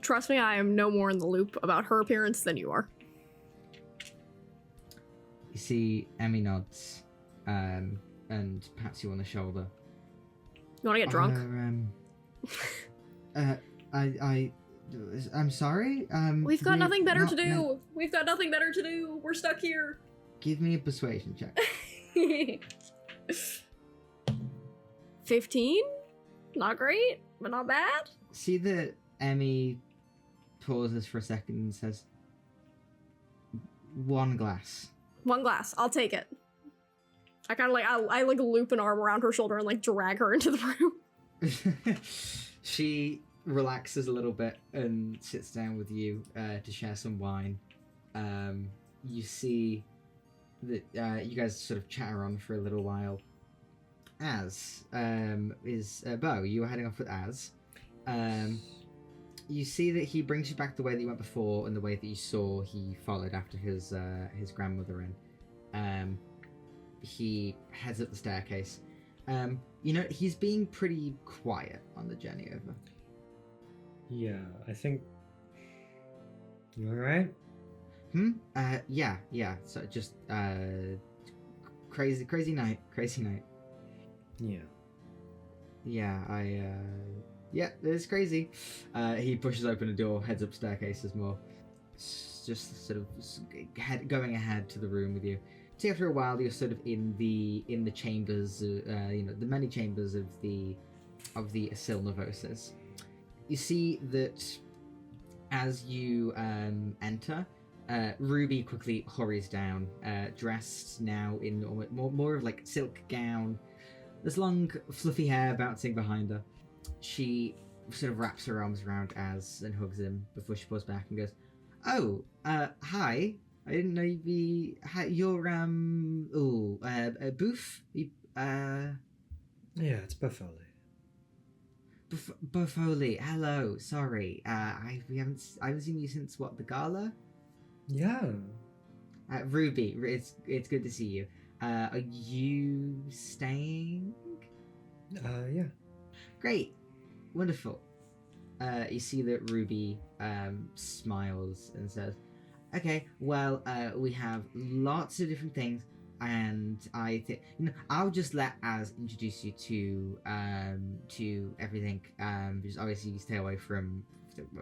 Trust me, I am no more in the loop about her appearance than you are. You see, Emmy nods, and pats you on the shoulder. You wanna get drunk? I'm sorry. We've got nothing better not to do. meant- We've got nothing better to do. We're stuck here. Give me a persuasion check. 15? Not great, but not bad. See that Emmy pauses for a second and says, "One glass." One glass. I'll take it. I kind of like I like loop an arm around her shoulder and like drag her into the room. She relaxes a little bit and sits down with you to share some wine. You see that you guys sort of chatter on for a little while. Az is Bo. You were heading off with Az. You see that he brings you back the way that you went before, and the way that you saw he followed after his grandmother in. He heads up the staircase. He's being pretty quiet on the journey over. Yeah, I think. You alright? Yeah. So just crazy night. Yeah. Yeah, it's crazy. He pushes open a door, heads up staircases more, just sort of going ahead to the room with you. So after a while, you're sort of in the chambers, the many chambers of the Asil Novosis. You see that as you enter, Ruby quickly hurries down, dressed now in more of like silk gown. There's long, fluffy hair bouncing behind her. She sort of wraps her arms around Az and hugs him before she pulls back and goes, "Oh, hi. I didn't know you'd be. You're Boof. Yeah, it's Buffoli. Buffoli. Hello. Sorry. I haven't seen you since what, the gala? Yeah. Ruby. It's good to see you. Are you staying? Yeah. Great. Wonderful. You see that Ruby smiles and says, "Okay, well, we have lots of different things, and I think I'll just let Az introduce you to everything. Just obviously stay away from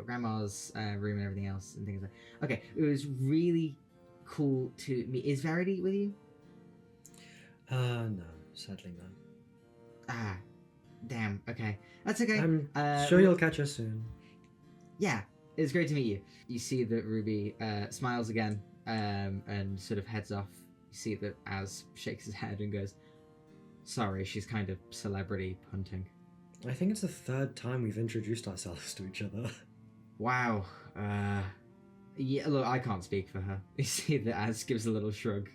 grandma's room and everything else and things like that. Okay, it was really cool to meet. Is Verity with you? No, sadly not. Ah, damn. Okay, that's okay. I'm sure you'll catch us soon. Yeah, it's great to meet you. You see that Ruby smiles again and sort of heads off. You see that Az shakes his head and goes, "Sorry, she's kind of celebrity hunting." I think it's the third time we've introduced ourselves to each other. Wow. Yeah, look, I can't speak for her. You see that Az gives a little shrug.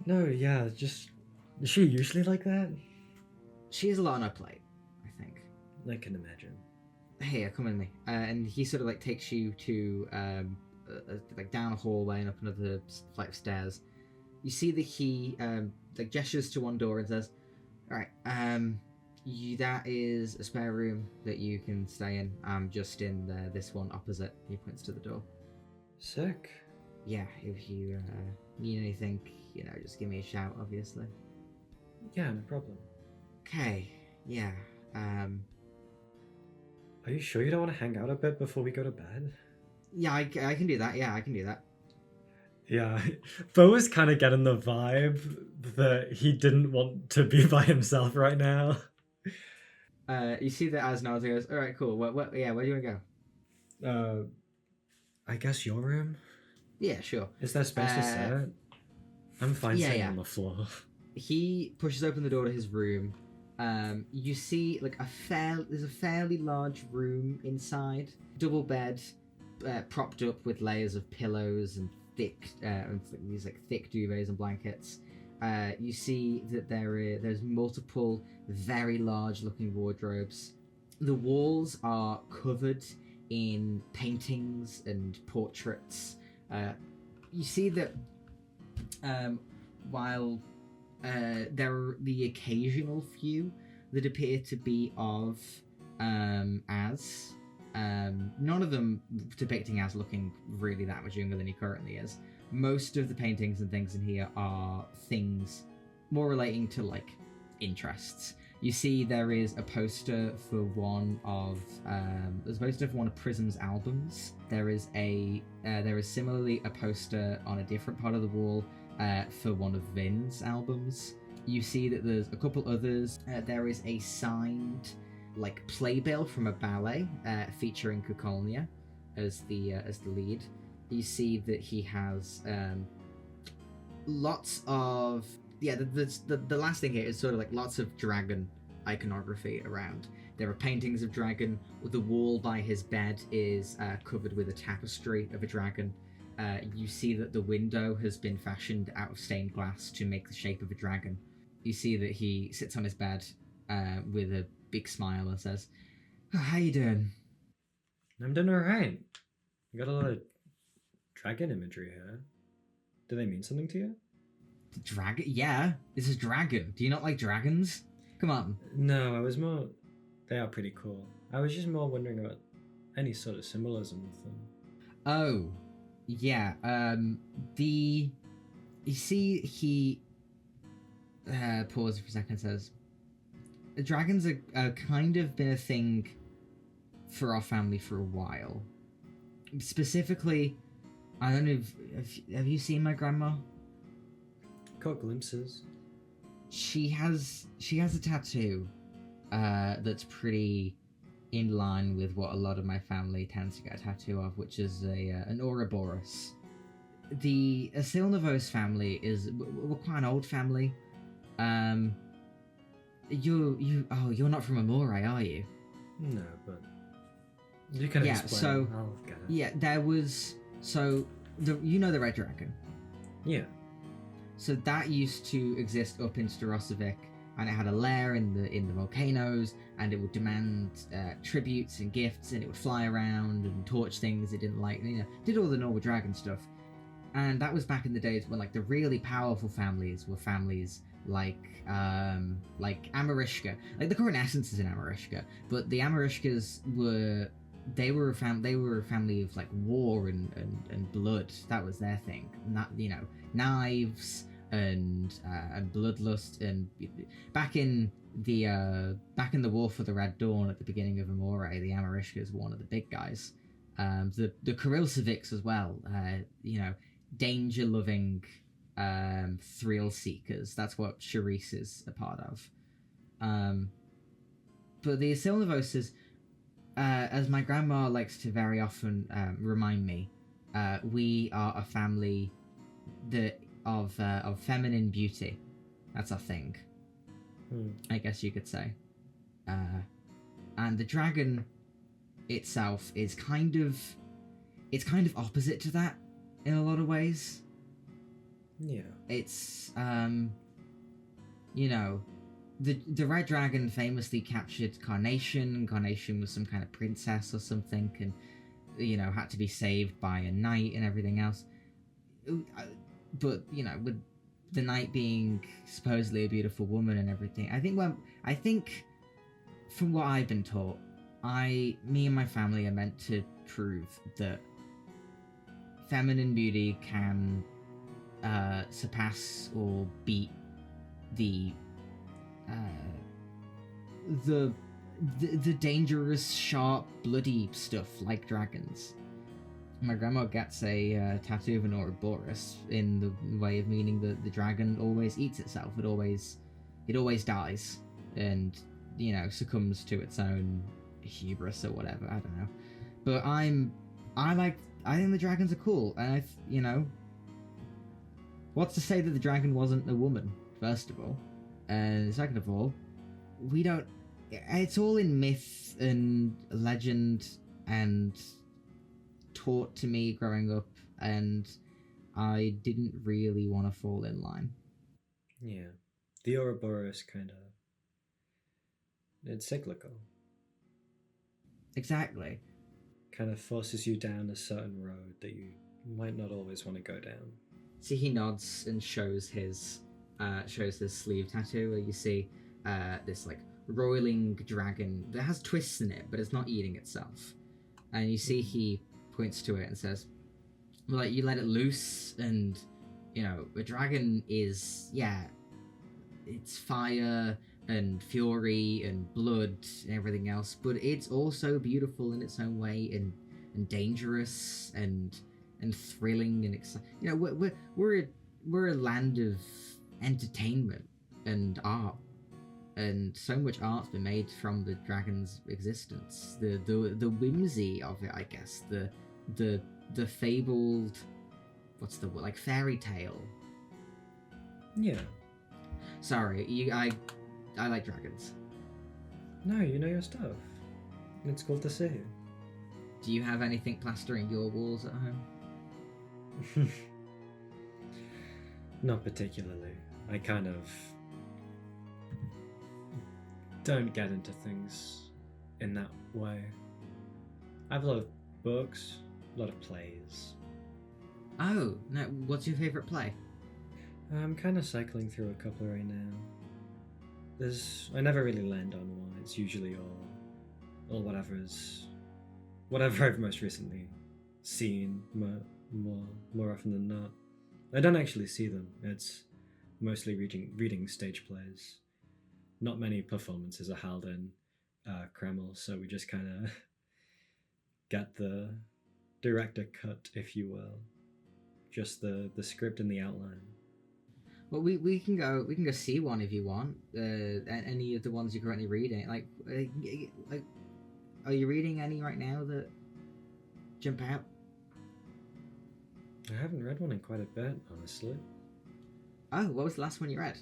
No, yeah, just... Is she usually like that? She has a lot on her plate, I think. I can imagine. Here, come with me. And he sort of like takes you to like down a hallway and up another flight of stairs. You see that he like gestures to one door and says, "All right, that is a spare room that you can stay in. I'm just in this one opposite." He points to the door. Sick. Yeah, if you need anything, just give me a shout, obviously. Yeah, no problem. Okay, yeah. Are you sure you don't want to hang out a bit before we go to bed? Yeah, I can do that. Yeah, I can do that. Yeah, Bo was kind of getting the vibe that he didn't want to be by himself right now. You see that Az nods and goes, "All right, cool. Where do you want to go?" I guess your room? Yeah, sure. Is there space to sit? I'm fine sitting on the floor. He pushes open the door to his room. You see like there's a fairly large room inside, double bed, propped up with layers of pillows and thick these like thick duvets and blankets. You see that there's multiple very large looking wardrobes. The walls are covered in paintings and portraits. You see that while there are the occasional few that appear to be of Az, none of them depicting Az looking really that much younger than he currently is. Most of the paintings and things in here are things more relating to like interests. You see, there is a poster for one of there's a poster for one of Prism's albums. There is similarly a poster on a different part of the wall for one of Vin's albums. You see that there's a couple others. There is a signed like playbill from a ballet featuring Kukolnia as the lead. You see that he has lots of the last thing here is sort of like lots of dragon iconography around. There are paintings of dragon. The wall by his bed is covered with a tapestry of a dragon. You see that the window has been fashioned out of stained glass to make the shape of a dragon. You see that he sits on his bed with a big smile and says, "Oh, how you doing?" I'm doing alright. You got a lot of dragon imagery here. Do they mean something to you? Dragon? Yeah, this is dragon. Do you not like dragons? Come on. No, I was more... They are pretty cool. I was just more wondering about any sort of symbolism with them. Oh, yeah. You see, he pauses for a second and says, dragons are kind of been a thing for our family for a while. Specifically, I don't know have you seen my grandma? Caught glimpses. She has a tattoo that's pretty in line with what a lot of my family tends to get a tattoo of, which is an Ouroboros. The Asilnavos family we're quite an old family. You're not from Amore, are you? No, but you can explain. So I'll get it. yeah, there was the Red Dragon. Yeah. So that used to exist up in Starosovic, and it had a lair in the volcanoes, and it would demand tributes and gifts, and it would fly around and torch things it didn't like, did all the normal dragon stuff. And that was back in the days when like the really powerful families were families like Amarishka. Like the current essence is in Amarishka, but the Amarishkas were a family of like war and blood. That was their thing. Not knives and bloodlust. And back in the war for the Red Dawn at the beginning of Amore, the Amarishkas were one of the big guys. The Kirilseviks as well. Danger loving thrill seekers. That's what Charisse is a part of. But the Asilnavoses, as my grandma likes to very often remind me, we are a family of feminine beauty. That's our thing. I guess you could say. And the dragon itself is kind of opposite to that in a lot of ways. Yeah. It's the Red Dragon famously captured Carnation. Carnation was some kind of princess or something, and had to be saved by a knight and everything else. But with the knight being supposedly a beautiful woman and everything, I think from what I've been taught, me and my family are meant to prove that feminine beauty can surpass or beat the dangerous, sharp, bloody stuff like dragons. My grandma gets a tattoo of an Ouroboros in the way of meaning that the dragon always eats itself. It always dies and succumbs to its own hubris or whatever. I don't know. But I think the dragons are cool, and what's to say that the dragon wasn't a woman? First of all, and second of all, we don't. It's all in myth and legend and taught to me growing up, and I didn't really want to fall in line. Yeah, the Ouroboros kind of. It's cyclical. Exactly. Kind of forces you down a certain road that you might not always want to go down. See, he nods and shows his sleeve tattoo, where you see this like roiling dragon that has twists in it, but it's not eating itself. And you see he points to it and says, like, you let it loose, and you know the dragon is, yeah, it's fire and fury and blood and everything else, but it's also beautiful in its own way, and dangerous and thrilling and exciting. You know, we're a land of entertainment and art, and so much art's been made from the dragon's existence. The whimsy of it, I guess. The fabled, what's the word, like fairy tale. Yeah. Sorry, I like dragons. No, you know your stuff. It's cool to see. Do you have anything plastering your walls at home? Not particularly. I kind of don't get into things in that way. I have a lot of books, a lot of plays. Oh, no, what's your favourite play? I'm kind of cycling through a couple right now. I never really land on one. It's usually all whatever I've most recently seen, more often than not. I don't actually see them. It's mostly reading stage plays. Not many performances are held in Kreml, so we just kind of get the director cut, if you will. Just the script and the outline. Well, we can go see one if you want. Any of the ones you're currently reading, like, are you reading any right now that jump out? I haven't read one in quite a bit, honestly. Oh, what was the last one you read?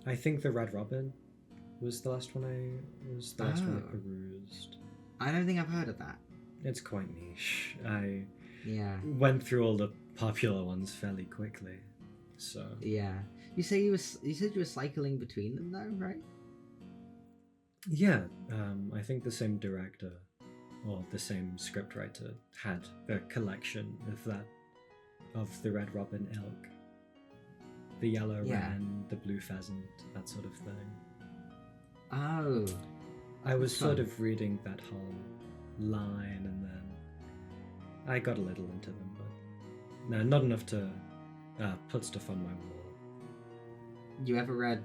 I think The Red Robin was the last one I perused. I don't think I've heard of that. It's quite niche. I Yeah. went through all the popular ones fairly quickly. So Yeah. You said you were cycling between them though, right? yeah, I think the same director or the same scriptwriter had a collection of the Red Robin ilk. The yellow wren, the blue pheasant, that sort of thing. Oh. I was Fun. sort of reading that whole line, and then I got a little into them, but no, not enough to put stuff on my wall. You ever read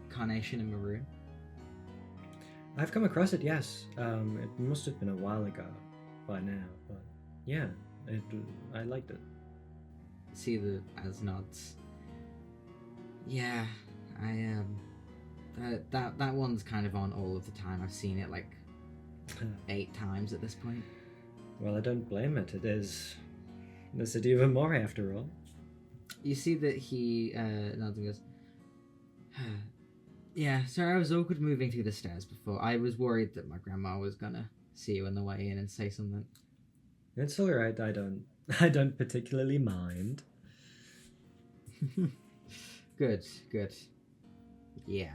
Carnation and Maroon? I've come across it, yes. It must have been a while ago by now, but yeah, I liked it. See the as nods. Yeah, that one's kind of on all of the time. I've seen it like 8 times at this point. Well, I don't blame it. It is the city of Amore, after all. You see that he nods and goes, yeah, sorry, I was awkward moving through the stairs before. I was worried that my grandma was gonna see you on the way in and say something. It's all right. I don't particularly mind. Good. Yeah,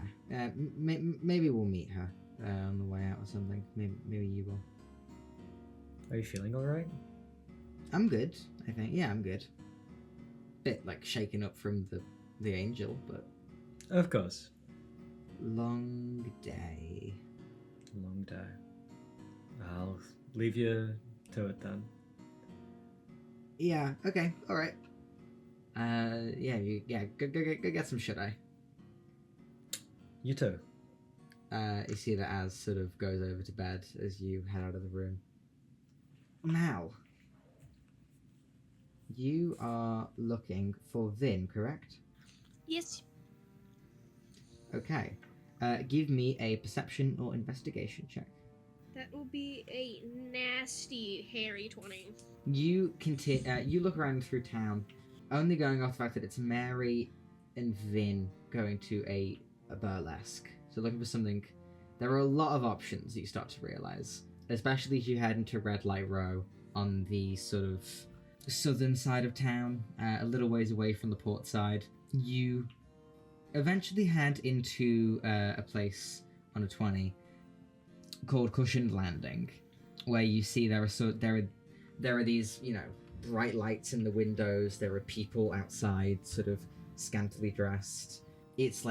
maybe we'll meet her on the way out or something. Maybe you will. Are you feeling all right? I'm good, I think. Yeah, I'm good. Bit like shaken up from the angel, but Of course. long day. Long day. I'll leave you to it then. Yeah. Okay. All right. Yeah. Go get some shut eye. You too. You see that Az sort of goes over to bed as you head out of the room. Now, you are looking for Vin, correct? Yes. Okay. Give me a perception or investigation check. That will be a nasty, hairy 20. You you look around through town, only going off the fact that it's Mary and Vin going to a burlesque. So looking for something. There are a lot of options that you start to realise, especially as you head into Red Light Row on the sort of southern side of town, a little ways away from the port side. You eventually head into a place on a 20 called Cushioned Landing, where you see there are these, you know, bright lights in the windows. There are people outside, sort of scantily dressed. It's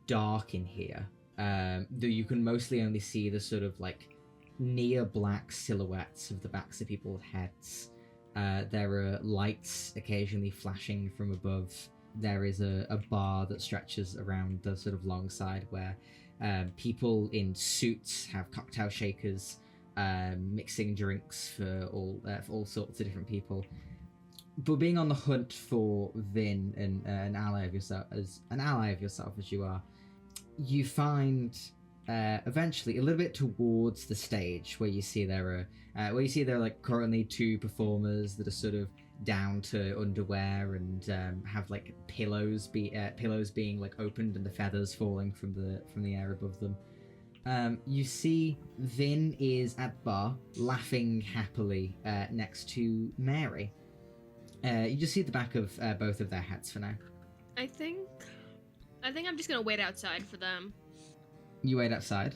dark in here. Though you can mostly only see the sort of like near black silhouettes of the backs of people's heads. There are lights occasionally flashing from above. There is a bar that stretches around the sort of long side where people in suits have cocktail shakers, mixing drinks for all sorts of different people. But being on the hunt for Vin and an ally of yourself as you are, you find eventually a little bit towards the stage where you see there are like currently two performers that are sort of down to underwear and have like pillows being like opened and the feathers falling from the air above them. You see Vin is at the bar laughing happily next to Mary. You just see the back of both of their heads for now. I think I'm just gonna wait outside for them. You wait outside?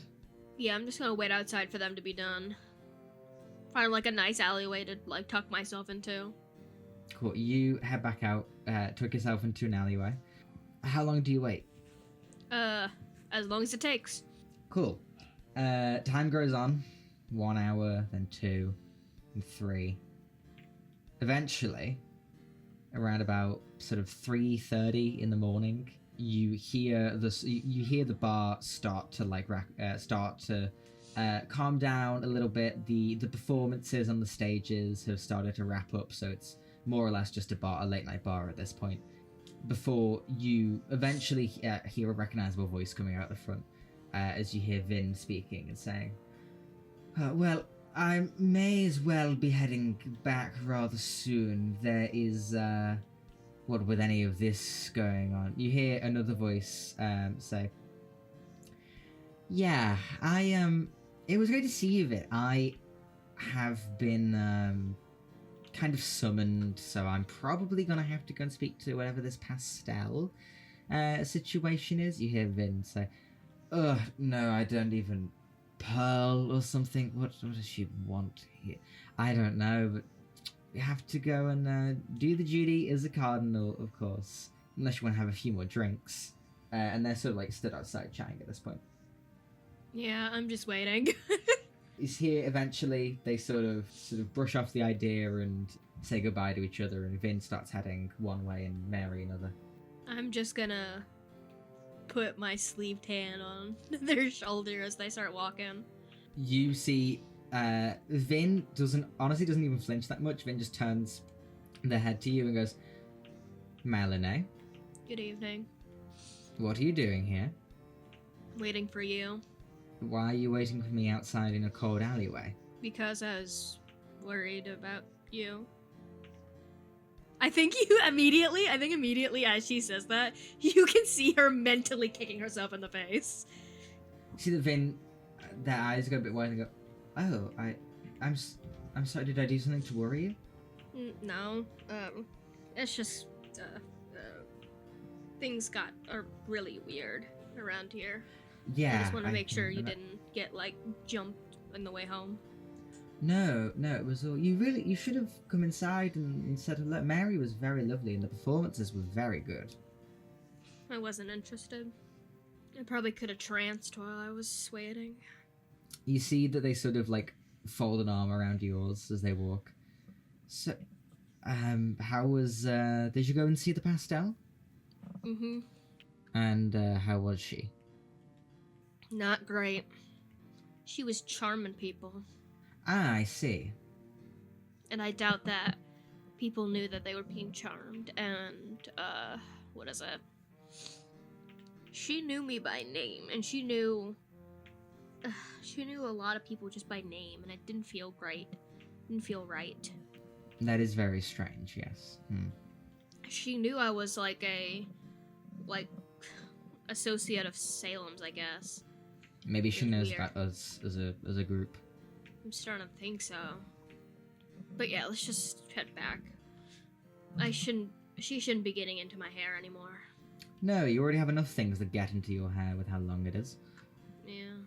Yeah, I'm just gonna wait outside for them to be done. Find like a nice alleyway to like tuck myself into. Cool. You head back out, tuck yourself into an alleyway. How long do you wait? As long as it takes. Cool. Time goes on. 1 hour, then 2, and 3. Eventually, around about sort of 3:30 in the morning, you hear the bar start to calm down a little bit. The performances on the stages have started to wrap up, so it's more or less just a late night bar at this point. Before you eventually hear a recognizable voice coming out the front, as you hear Vin speaking and saying, "Well, I may as well be heading back rather soon. There is what with any of this going on?" You hear another voice say, "Yeah, it was great to see you, Vin. I have been kind of summoned, so I'm probably gonna have to go and speak to whatever this pastel situation is." You hear Vin say, "Ugh, no, I don't even... Pearl or something? What does she want here? I don't know, but we have to go and do the duty as a cardinal, of course. Unless you want to have a few more drinks." And they're sort of like stood outside chatting at this point. Yeah, I'm just waiting. Is here eventually they sort of brush off the idea and say goodbye to each other, and Vin starts heading one way and Mary another. I'm just gonna put my sleeved hand on their shoulder as they start walking. You see Vin doesn't even flinch that much. Vin just turns the head to you and goes, "Melanie, Good evening. what are you doing here? Waiting for you. Why are you waiting for me outside in a cold alleyway?" Because I was worried about you. I think immediately as she says that, you can see her mentally kicking herself in the face. You see that Vin, their eyes go a bit wide and go, "Oh, I'm sorry, did I do something to worry you?" No, it's just, things are really weird around here. Yeah. I just want to make sure you remember. didn't get, like, jumped on the way home. No, it was all... You should have come inside and said hello. Mary was very lovely and the performances were very good. I wasn't interested. I probably could have tranced while I was waiting. You see that they sort of like fold an arm around yours as they walk. So, how was, did you go and see the pastel? Mm-hmm. And, how was she? Not great. She was charming people. Ah, I see. And I doubt that people knew that they were being charmed. And, what is it? She knew me by name, and she knew a lot of people just by name, and it didn't feel great. Didn't feel right. That is very strange, yes. She knew I was like a associate of Salem's, I guess. Maybe she It's knows weird. about us as a group. I'm starting to think so. But yeah, let's just head back. She shouldn't be getting into my hair anymore. No, you already have enough things that get into your hair with how long it is. Yeah.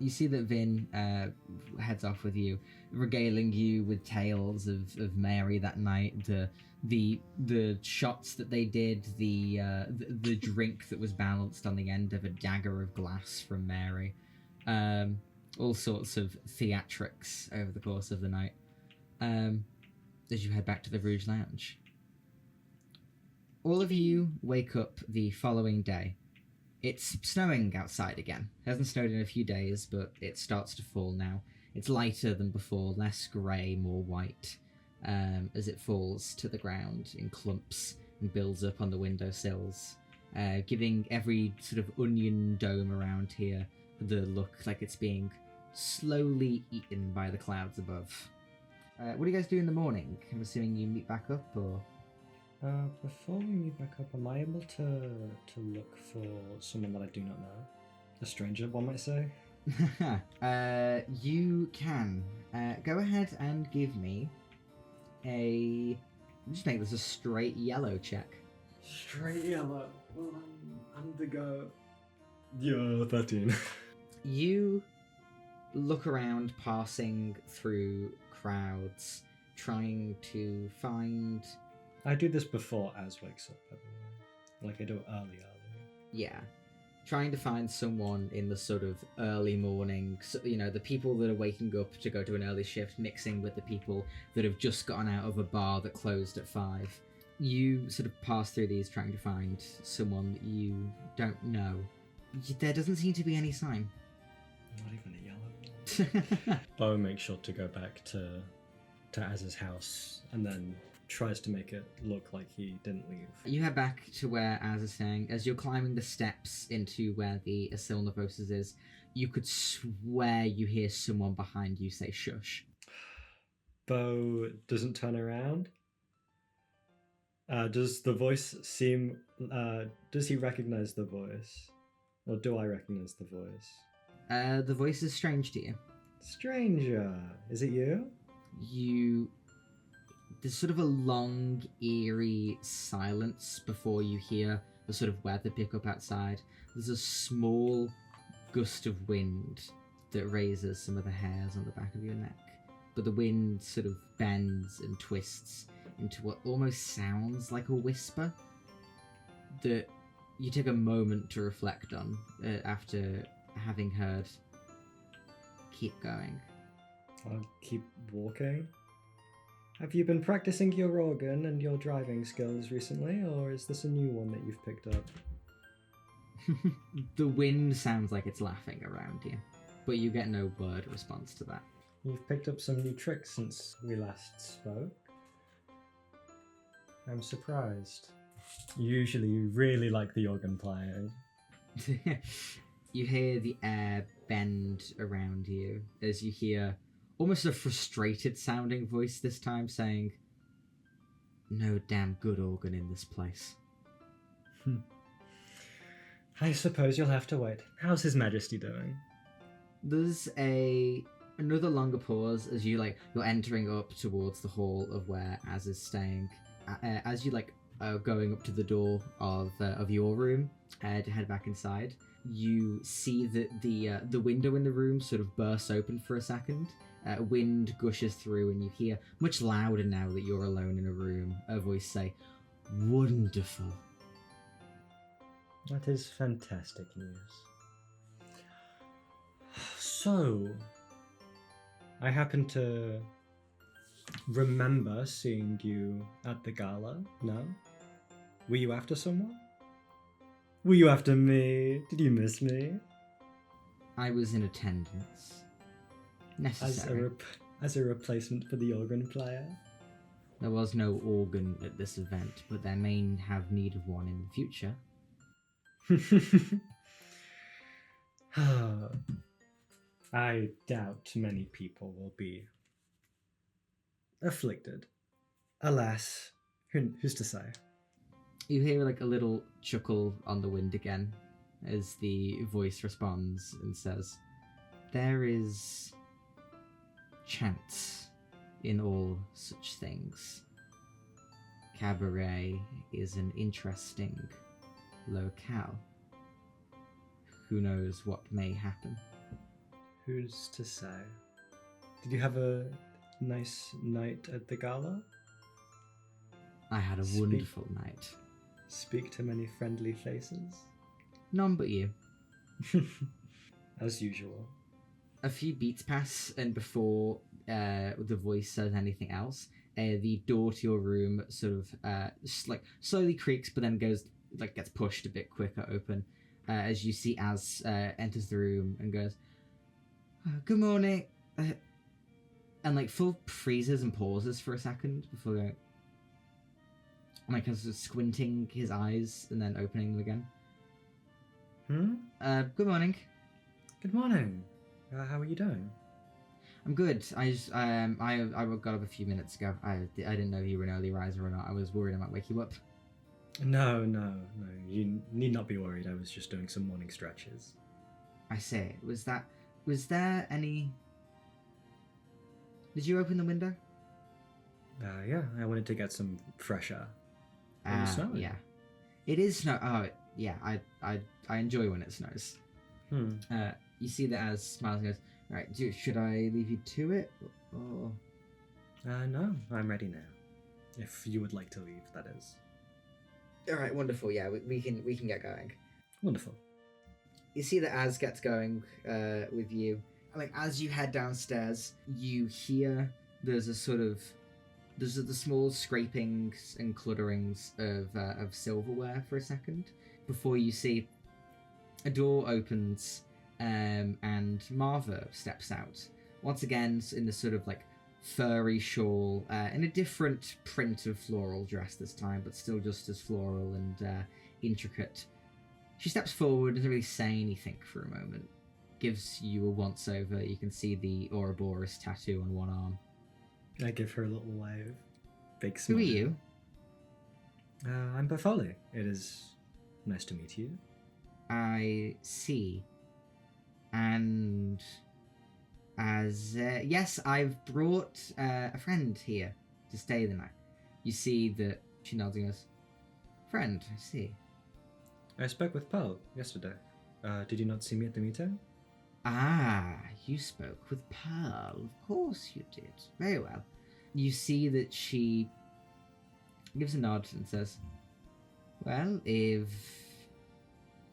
You see that Vin heads off with you, regaling you with tales of Mary that night, the shots that they did, the drink that was balanced on the end of a dagger of glass from Mary, all sorts of theatrics over the course of the night. As you head back to the Rouge Lounge, all of you wake up the following day. It's snowing outside again. It hasn't snowed in a few days, but it starts to fall now. It's lighter than before, less grey, more white, as it falls to the ground in clumps and builds up on the windowsills, giving every sort of onion dome around here the look like it's being slowly eaten by the clouds above. What do you guys do in the morning? I'm assuming you meet back up, or... Before we meet back up, am I able to look for someone that I do not know? A stranger, one might say? You can. Go ahead and give me a... Just make this a straight yellow check. Straight yellow. Undergo. Yeah, 13. You look around, passing through crowds, trying to find... I do this before Az wakes up, by the way. Like, I do it early. Yeah. Trying to find someone in the sort of early morning, so, you know, the people that are waking up to go to an early shift, mixing with the people that have just gotten out of a bar that closed at 5. You sort of pass through these trying to find someone that you don't know. There doesn't seem to be any sign. Not even a yellow. Bo makes sure to go back to Az's house and then tries to make it look like he didn't leave. You head back to where Az is staying. As you're climbing the steps into where the Asilnophosis is, you could swear you hear someone behind you say shush. Bo doesn't turn around. Does the voice seem... does he recognize the voice? Or do I recognize the voice? The voice is strange to you. Stranger, is it you? There's sort of a long, eerie silence before you hear the sort of weather pick up outside. There's a small gust of wind that raises some of the hairs on the back of your neck. But the wind sort of bends and twists into what almost sounds like a whisper that you take a moment to reflect on after having heard. Keep going. I'll keep walking. Have you been practicing your organ and your driving skills recently, or is this a new one that you've picked up? The wind sounds like it's laughing around you, but you get no word response to that. You've picked up some new tricks since we last spoke. I'm surprised. Usually you really like the organ playing. You hear the air bend around you as you hear almost a frustrated sounding voice this time saying, "No damn good organ in this place." I suppose you'll have to wait. How's His Majesty doing? There's another longer pause as you're entering up towards the hall of where Az is staying. As you going up to the door of your room to head back inside, you see that the window in the room sort of bursts open for a second. Wind gushes through, and you hear, much louder now that you're alone in a room, a voice say, "Wonderful." That is fantastic news. So, I happen to remember seeing you at the gala, no? Were you after someone? Were you after me? Did you miss me? I was in attendance. Necessary. As a replacement for the organ player? There was no organ at this event, but there may have need of one in the future. I doubt many people will be afflicted. Alas, who's to say? You hear a little chuckle on the wind again as the voice responds and says, "There is chance in all such things. Cabaret is an interesting locale. Who knows what may happen?" Who's to say? Did you have a nice night at the gala? I had a wonderful night. Speak to many friendly faces? None but you. As usual. A few beats pass, and before the voice says anything else, the door to your room sort of slowly creaks, but then gets pushed a bit quicker open as you see Az enters the room and goes, "Good morning," and full freezes and pauses for a second before going, kind of squinting his eyes and then opening them again. Good morning. Good morning. How are you doing? I'm good. I got up a few minutes ago. I didn't know you were an early riser or not. I was worried I might wake you up. No. You need not be worried. I was just doing some morning stretches. I say, was there any... Did you open the window? Yeah, I wanted to get some fresh air. It was snowing. Yeah. It is snow. Oh, yeah. I enjoy when it snows. You see that Az smiles and goes, "Right, should I leave you to it, or?" No, I'm ready now. If you would like to leave, that is. All right, wonderful. Yeah, we can get going. Wonderful. You see that Az gets going with you. As you head downstairs, you hear there's the small scrapings and clutterings of silverware for a second before you see a door opens and Marva steps out. Once again, in the sort of furry shawl, in a different print of floral dress this time, but still just as floral and intricate. She steps forward, doesn't really say anything for a moment. Gives you a once-over. You can see the Ouroboros tattoo on one arm. I give her a little wave. Big smile. Who are you? I'm Berfoli. It is nice to meet you. I see. And yes, I've brought a friend here to stay the night. You see that she nods and goes, "Friend, I see." I spoke with Pearl yesterday. Did you not see me at the meeting? Ah, you spoke with Pearl. Of course you did. Very well. You see that she gives a nod and says, "Well, if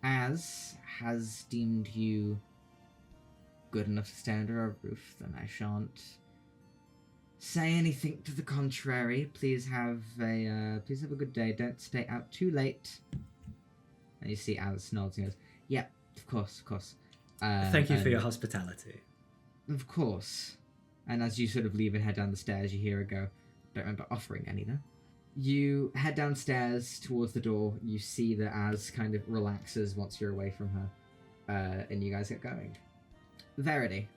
Az has deemed you good enough to stay under our roof, then I shan't say anything to the contrary. Please have a good day. Don't stay out too late." And you see Az nods and goes, "Yeah, of course. Thank you for your hospitality." Of course. And as you sort of leave and head down the stairs, you hear her go, "Don't remember offering any, though." You head downstairs towards the door. You see that Az kind of relaxes once you're away from her. And you guys get going. Verity.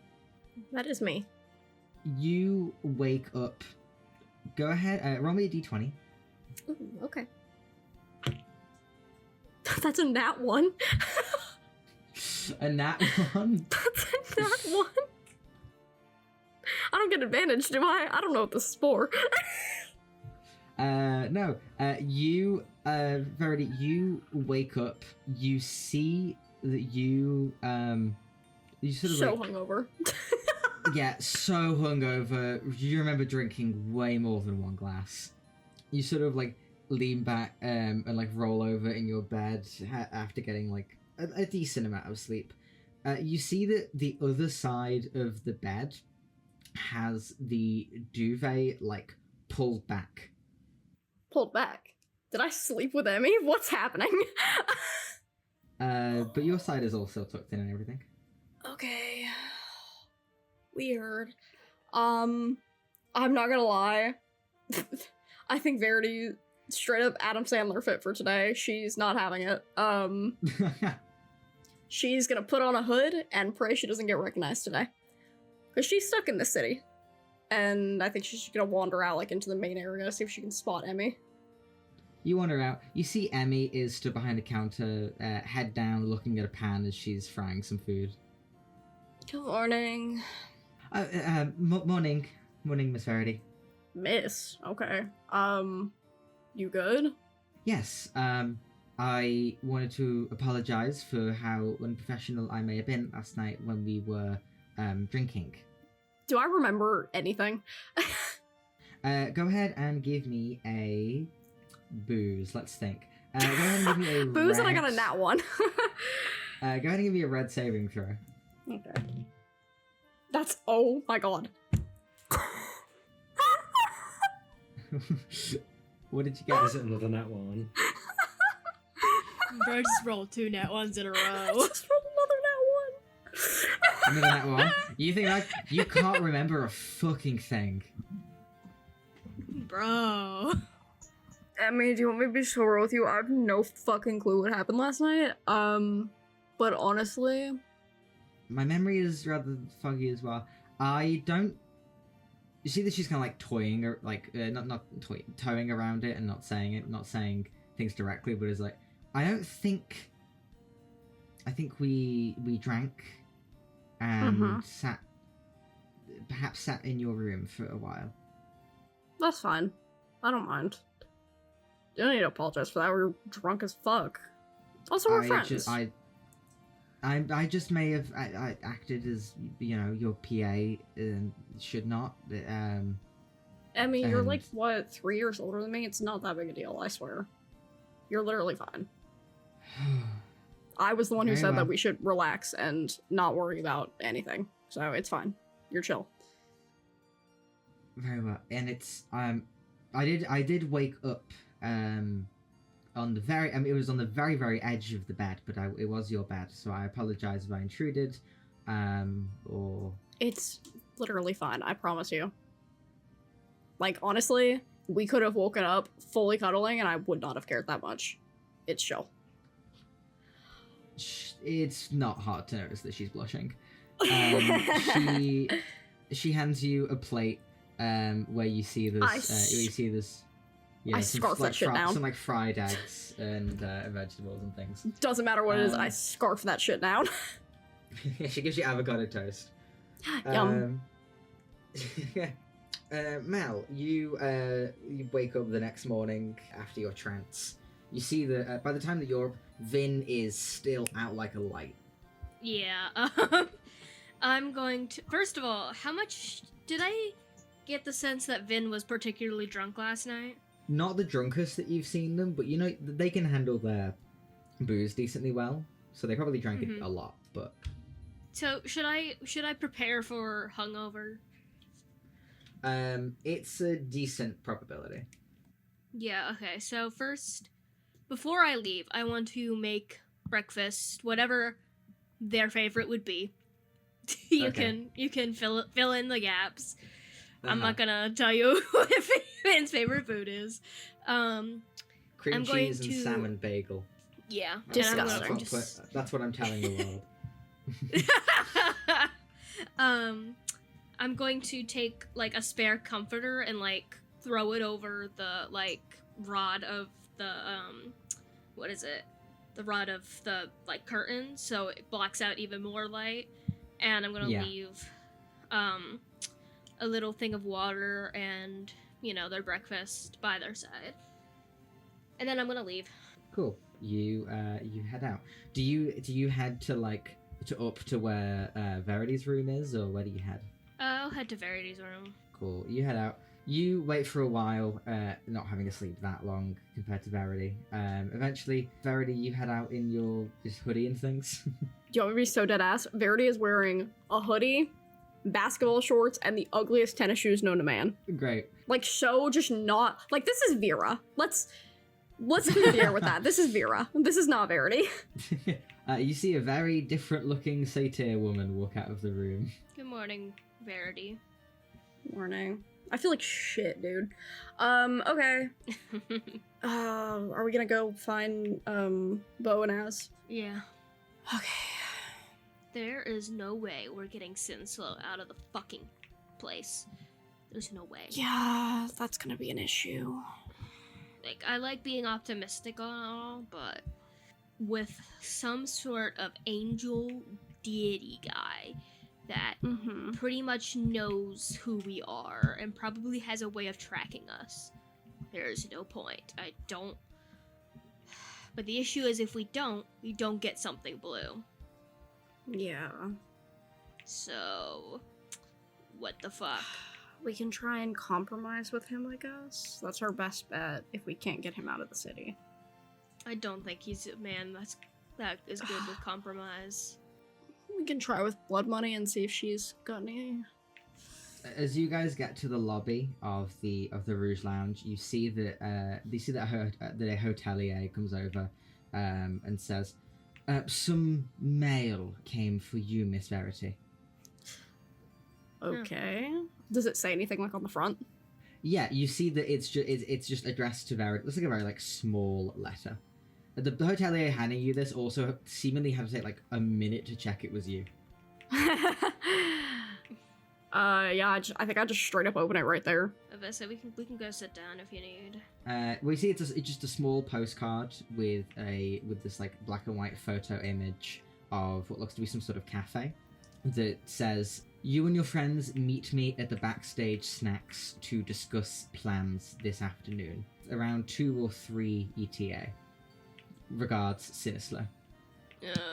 That is me. You wake up. Go ahead. Roll me a d20. Ooh, okay. That's a nat 1. A nat 1? That's a nat 1. I don't get advantage, do I? I don't know what this is for. No. You, Verity, you wake up. You see that you sort of so hungover. Yeah, so hungover. You remember drinking way more than one glass. You sort of lean back and roll over in your bed after getting a decent amount of sleep. You see that the other side of the bed has the duvet pulled back. Pulled back? Did I sleep with Emmy? What's happening? But your side is also tucked in and everything. Okay. Weird. I'm not gonna lie. I think Verity straight up Adam Sandler fit for today. She's not having it. She's gonna put on a hood and pray she doesn't get recognized today. Because she's stuck in the city. And I think she's just gonna wander out into the main area, see if she can spot Emmy. You wander out. You see Emmy is stood behind a counter, head down, looking at a pan as she's frying some food. Good morning. Morning, Miss Verity. Miss, okay. You good? Yes, I wanted to apologize for how unprofessional I may have been last night when we were drinking. Do I remember anything? Go ahead and give me a booze. Let's think. Go ahead and give me a Booze, red... and I got a nat one. Go ahead and give me a red saving throw. Okay. That's, oh my god. What did you get? Is it another nat one? Bro just rolled 2 nat ones in a I row. just rolled another nat one. Another nat one? You think like you can't remember a fucking thing? Bro. Emmy, do you want me to be sure with you? I have no fucking clue what happened last night. But honestly... My memory is rather foggy as well. I don't... You see that she's kind of like toying, or like, towing around it and not saying things directly, but is like, I think we drank and perhaps sat in your room for a while. That's fine. I don't mind. You don't need to apologize for that. We're drunk as fuck. Also, we're friends. I just may have I acted as, your PA and should not. Emmy, you're like, what, 3 years older than me? It's not that big a deal, I swear. You're literally fine. I was the one who said that we should relax and not worry about anything. So it's fine. You're chill. Very well. And it's I did wake up on the very it was on the very, very edge of the bed, but it was your bed, so I apologize if I intruded. Or It's literally fine, I promise you. Like, honestly, we could have woken up fully cuddling and I would not have cared that much. It's chill. it's not hard to notice that she's blushing. She hands you a plate where you see this. Yeah, I scarf that shit down. Some like fried eggs and vegetables and things. Doesn't matter what it is, I scarf that shit down. She gives you avocado toast. Yum. Mel, you wake up the next morning after your trance. You see that by the time that you're up, Vin is still out like a light. Yeah, I'm going to... First of all, how much... Did I get the sense that Vin was particularly drunk last night? Not the drunkest that you've seen them, but they can handle their booze decently well. So they probably drank it a lot, but... So, should I prepare for hungover? It's a decent probability. Yeah, okay. So first, before I leave, I want to make breakfast, whatever their favorite would be. You can fill in the gaps. I'm not gonna tell you what Finn's favorite food is. Cream cheese and salmon bagel. Yeah, disgusting. That's what I'm telling the world. I'm going to take like a spare comforter and like throw it over the like rod of the what is it? The rod of the like curtain, so it blocks out even more light. And I'm gonna leave a little thing of water and their breakfast by their side. And then I'm gonna leave. Cool. You head out. Do you head to up to where Verity's room is, or where do you head? I'll head to Verity's room. Cool. You head out. You wait for a while, not having to sleep that long compared to Verity. Eventually, Verity, you head out in your just hoodie and things. Do you want me to be so dead ass? Verity is wearing a hoodie, basketball shorts, and the ugliest tennis shoes known to man. Great. Like, so just not... Like, this is Vera. Let's be fair with that. This is Vera. This is not Verity. You see a very different looking satyr woman walk out of the room. Good morning, Verity. Morning. I feel like shit, dude. Okay. Are we gonna go find, Bo and Az? Yeah. Okay. There is no way we're getting Sinslow out of the fucking place. There's no way. Yeah, that's gonna be an issue. Like, I like being optimistic on all, but with some sort of angel deity guy that pretty much knows who we are and probably has a way of tracking us, there's no point. I don't... But the issue is if we don't get something blue. Yeah. So, what the fuck? We can try and compromise with him, I guess. That's our best bet if we can't get him out of the city. I don't think he's a man that is good with compromise. We can try with blood money and see if she's got any. As you guys get to the lobby of the Rouge Lounge, you see that the hotelier comes over and says, "Some mail came for you, Miss Verity." Okay. Does it say anything like on the front? Yeah, you see that it's just addressed to Verity. It looks like a very like small letter. The hotelier handing you this also seemingly had to take like a minute to check it was you. Yeah, I think I just straight up open it right there. Avessa, we can go sit down if you need. We see it's just a small postcard with this like black and white photo image of what looks to be some sort of cafe that says, "You and your friends meet me at the backstage snacks to discuss plans this afternoon around 2 or 3 ETA. Regards, Sinisler."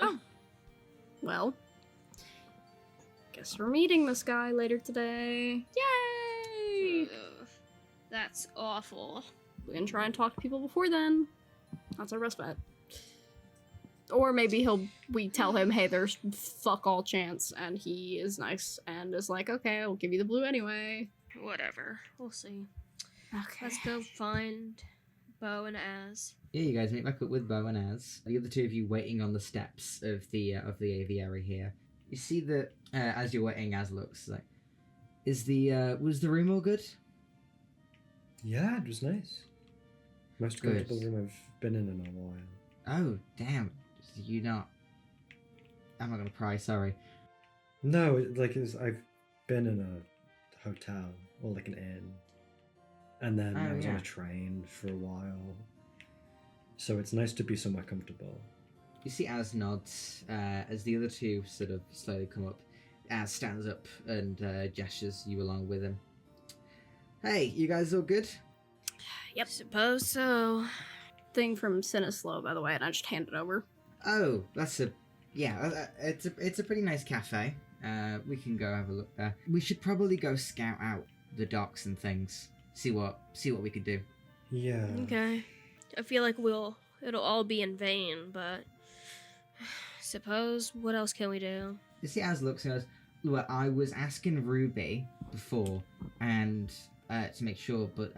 Oh. Well, guess we're meeting this guy later today. Yay! Ugh, that's awful. We can try and talk to people before then. That's our best bet. Or maybe we tell him, hey, there's fuck all chance, and he is nice and is like, okay, I'll give you the blue anyway. Whatever. We'll see. Okay. Let's go find Bo and Az. Yeah, you guys meet back up with Bo and Az. The other two of you waiting on the steps of the aviary here. You see that as you're waiting, Az looks like, was the room all good? Yeah, it was nice. Most Good. comfortable room I've been in a while. Oh, damn. You not... I'm not gonna pry, sorry. No, I've been in a hotel or like an inn, and then I was on yeah. a train for a while. So it's nice to be somewhere comfortable. You see Az nods as the other two sort of slowly come up. Az stands up and gestures you along with him. Hey, you guys all good? Yep. Suppose so. Thing from Sinislow, by the way, and I just hand it over. Oh, it's a pretty nice cafe. We can go have a look there. We should probably go scout out the docks and things. See what we could do. Yeah. Okay. I feel like it'll all be in vain, but suppose what else can we do? You see Az looks and goes, "Look, I was asking Ruby before and to make sure, but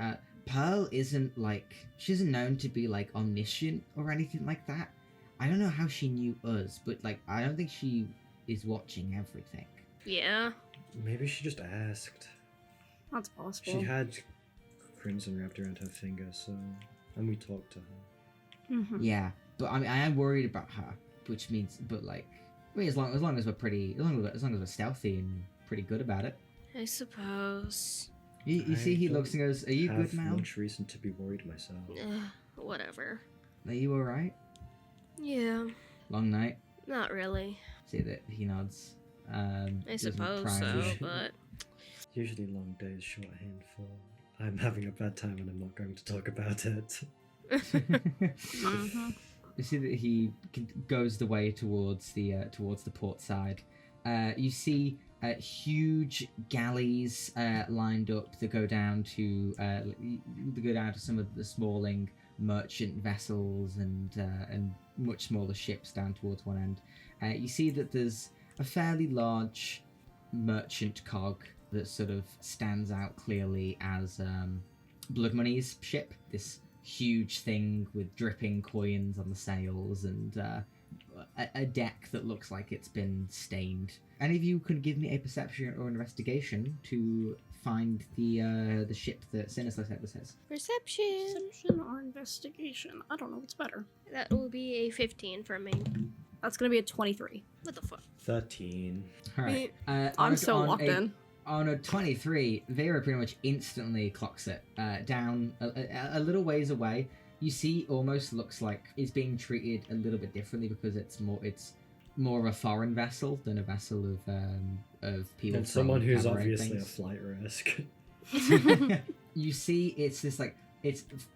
Pearl isn't like, she isn't known to be like omniscient or anything like that. I don't know how she knew us, but like I don't think she is watching everything." Yeah. Maybe she just asked. That's possible. She had crimson wrapped around her finger, so, and we talked to her. Mm-hmm. Yeah, but I mean I am worried about her, which means, but like, I mean as long as we're stealthy and pretty good about it. I suppose. You see, he looks and goes, "Are you have good, Mal? much reason to be worried myself. Whatever. Are you all right? Yeah. Long night." Not really. See that he nods. I doesn't suppose pry so, much. but Usually long days, shorthand for I'm having a bad time and I'm not going to talk about it. Mm-hmm. You see that he goes the way towards the port side. You see huge galleys lined up that go down to some of the smalling merchant vessels and much smaller ships down towards one end. You see that there's a fairly large merchant cog that sort of stands out clearly as Blood Money's ship. This huge thing with dripping coins on the sails and a deck that looks like it's been stained. Any of you can give me a perception or investigation to find the ship that Sinister said was his. perception. Perception or investigation? I don't know what's better. That will be a 15 for me. That's gonna be a 23. What the fuck? 13. All right. I'm so locked in. On a 23, Vera pretty much instantly clocks it down a little ways away. You see, almost looks like it's being treated a little bit differently because it's more of a foreign vessel than a vessel of people. And someone who's Cabaret obviously things. a flight risk. You see, it's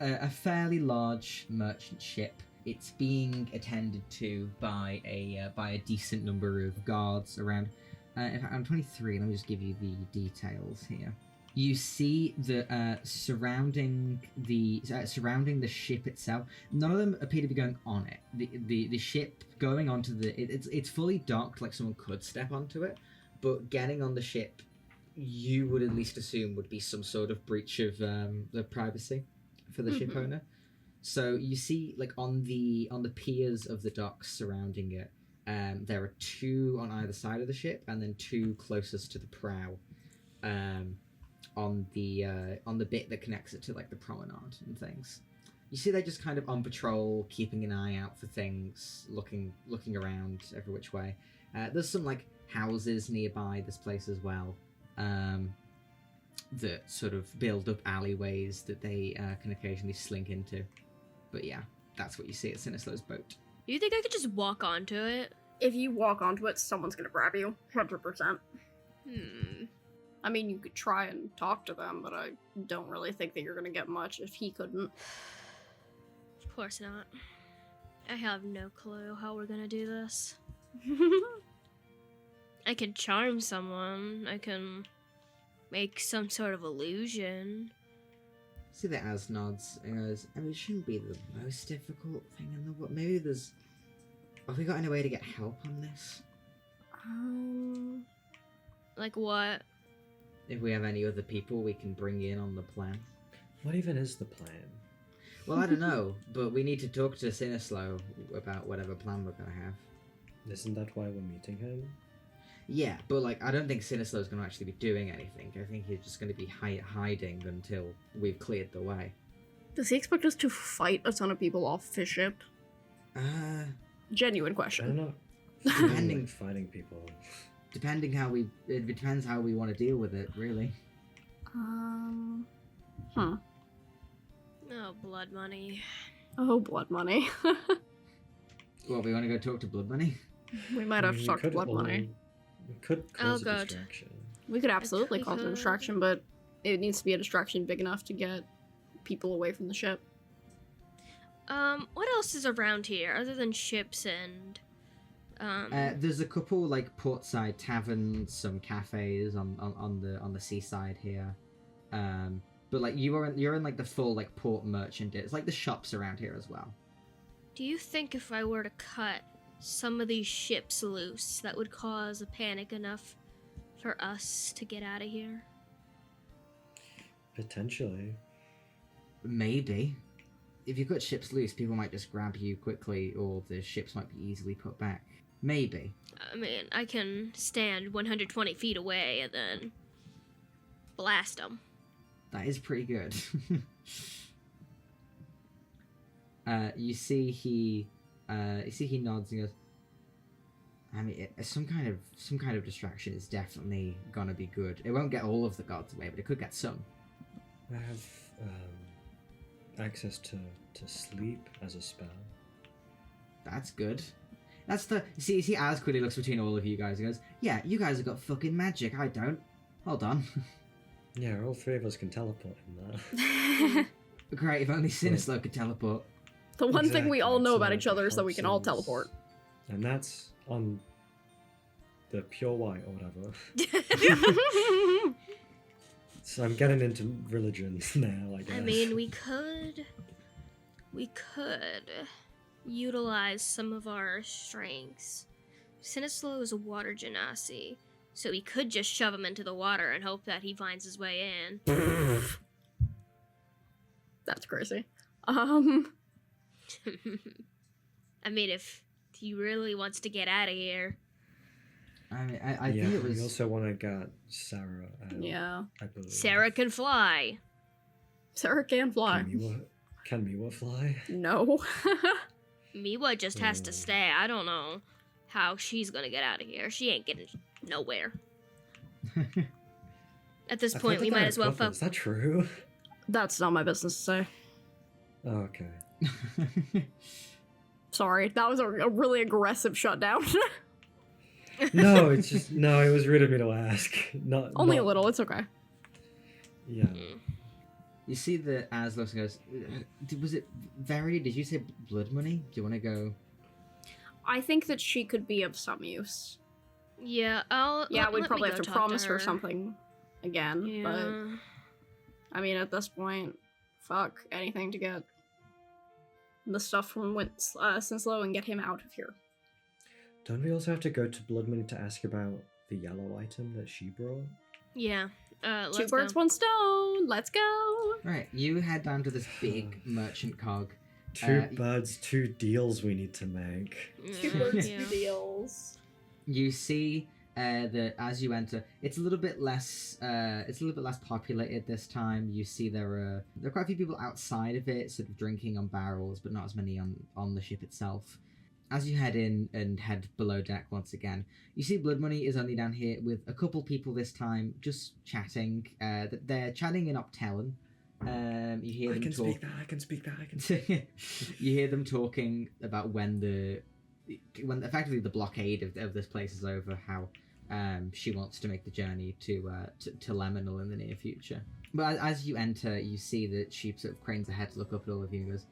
a fairly large merchant ship. It's being attended to by a decent number of guards around. In fact, I'm 23. Let me just give you the details here. You see the surrounding the ship itself. None of them appear to be going on it. The ship going onto it's fully docked, like someone could step onto it, but getting on the ship, you would at least assume would be some sort of breach of the privacy for the ship owner. So you see, like on the piers of the docks surrounding it, there are 2 on either side of the ship, and then 2 closest to the prow. On the bit that connects it to like the promenade and things. You see they're just kind of on patrol, keeping an eye out for things, looking around every which way. There's some like houses nearby this place as well, that sort of build up alleyways that they can occasionally slink into. But yeah, that's what you see at Sinislow's boat. Do you think I could just walk onto it? If you walk onto it, someone's gonna grab you. 100%. I mean, you could try and talk to them, but I don't really think that you're gonna get much if he couldn't. Of course not. I have no clue how we're gonna do this. I can charm someone. I can make some sort of illusion. See that Az nods and goes, I mean, it shouldn't be the most difficult thing in the world. Maybe there's... Have we got any way to get help on this? Like what? If we have any other people we can bring in on the plan. What even is the plan? Well, I don't know, but we need to talk to Sinislow about whatever plan we're gonna have. Isn't that why we're meeting him? Yeah, but like, I don't think Sinislow's gonna actually be doing anything. I think he's just gonna be hiding until we've cleared the way. Does he expect us to fight a ton of people off his ship? I Genuine I don't question. know. Depending- Like fighting people. It depends how we want to deal with it, really. Huh. Oh, blood money. Oh, blood money. Well, we want to go talk to Blood Money? We might have to We talk to could blood money. We could Oh, cause a God. distraction. We could absolutely We cause a could. distraction, but it needs to be a distraction big enough to get people away from the ship. What else is around here other than ships and There's a couple like portside taverns, some cafes on the seaside here. But like you're in like the full like port merchant. It's like the shops around here as well. do you think if I were to cut some of these ships loose, that would cause a panic enough for us to get out of here? Potentially. Maybe. If you cut ships loose, people might just grab you quickly, or the ships might be easily put back. Maybe. I mean, I can stand 120 feet away and then blast them. That is pretty good. You see he nods and goes, I mean, some kind of distraction is definitely gonna be good. It won't get all of the gods away, but it could get some. I have access to sleep as a spell. That's good. That's the you see Az quickly looks between all of you guys and goes, yeah, you guys have got fucking magic. I don't. Hold on. Yeah, all 3 of us can teleport in that. Great, if only Sinislow could teleport. The one thing we all Exactly, know so about each other is that we helps can all us. teleport. And that's on the pure white or whatever. So I'm getting into religion now, I guess. I mean, we could utilize some of our strengths. Sinislow is a water genasi, so we could just shove him into the water and hope that he finds his way in. That's crazy. I mean, if he really wants to get out of here. I mean, I yeah, think it we was. also want to get Sarah out, Yeah. I believe. Sarah can fly. Sarah can fly. Can Miwa fly? No. Miwa just has to stay. I don't know how she's gonna get out of here. She ain't getting nowhere. At this I point, thought we that might they as were well couples. Is that true? That's not my business to say. Oh, okay. Sorry, that was a really aggressive shutdown. No, it's just no. It was rude of me to ask. Not Only a not- little, it's okay. Yeah. You see the Az looks and goes, was it Verity? Did you say blood money? Do you want to go? I think that she could be of some use. Yeah, I'll. Yeah, let we'd me probably go have to talk promise her her something again. Yeah. But I mean, at this point, fuck anything to get the stuff from Sinslow and get him out of here. Don't we also have to go to Blood Money to ask about the yellow item that she brought? Yeah. Two Let's birds, go. one stone. Let's go. Right, you head down to this big merchant cog. Two birds, two deals we need to make. Two birds, two deals. You see that as you enter, it's a little bit less. It's a little bit less populated this time. You see there are quite a few people outside of it, sort of drinking on barrels, but not as many on the ship itself. As you head in and head below deck once again, you see Blood Money is only down here with a couple people this time, just chatting. They're chatting in Optellan. You hear them talk. I can speak that. You hear them talking about when effectively the blockade of this place is over. How she wants to make the journey to Lemonal in the near future. But as you enter, you see that she sort of cranes her head to look up at all of you and goes,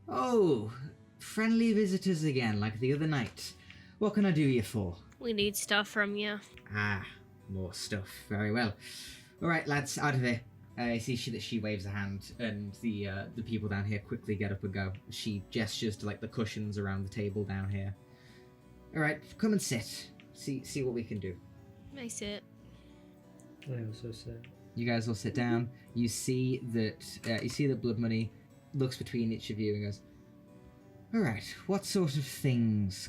"Oh, friendly visitors again, like the other night. What can I do you for?" We need stuff from you. Ah, more stuff. Very well. All right, lads, out of here. I see that she waves a hand, and the people down here quickly get up and go. She gestures to like the cushions around the table down here. All right, come and sit. See what we can do. I sit. I also said. You guys all sit down. You see that Blood Money looks between each of you and goes, "All right, what sort of things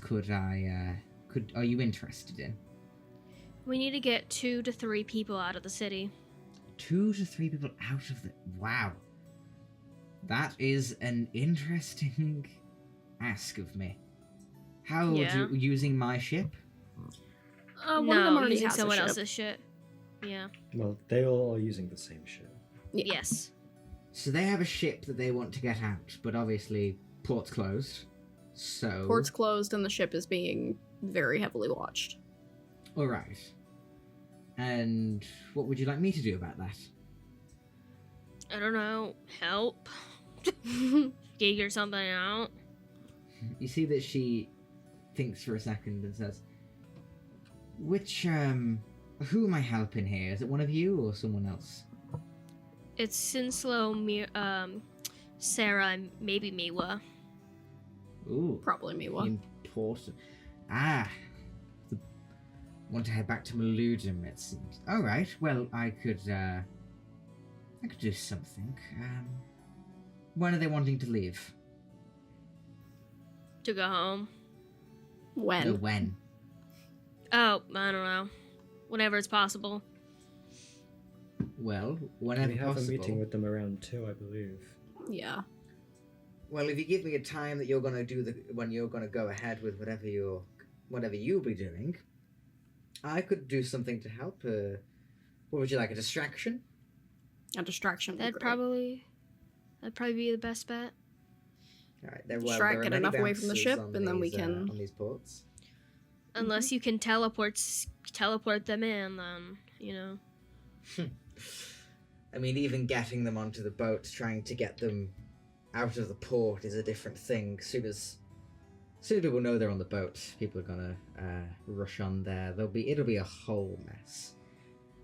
are you interested in?" We need to get 2 to 3 people out of the city. 2 to 3 people out of the... Wow. That is an interesting ask of me. How Yeah. using my ship? One of them No, already using has someone a ship. else's shit. Yeah. Well, they all are using the same ship. Yeah. Yes. So they have a ship that they want to get out, but obviously port's closed. So... Port's closed and the ship is being very heavily watched. All right. And what would you like me to do about that? I don't know. Help. Figure something out. You see that she thinks for a second and says, who am I helping here? Is it one of you or someone else? It's Sinslow, Sarah, and maybe Miwa. Ooh. Probably Miwa. Important. Want to head back to Maludum, it seems. Alright, well, I could do something. When are they wanting to leave? To go home. When? No, when? Oh, I don't know. Whenever it's possible. Well, whenever We have possible. a meeting with them around 2, I believe. Yeah. Well, if you give me a time that you're going to do when you're going to go ahead with whatever you'll be doing, I could do something to help. What would you like? A distraction? A distraction would be That'd great. probably be the best bet. All right. Distract, get enough away from the ship, and then we can... on these ports. Unless you can teleport them in, then, you know. I mean, even getting them onto the boat, trying to get them out of the port is a different thing. Soon as people know they're on the boat, people are gonna rush on there. It'll be a whole mess.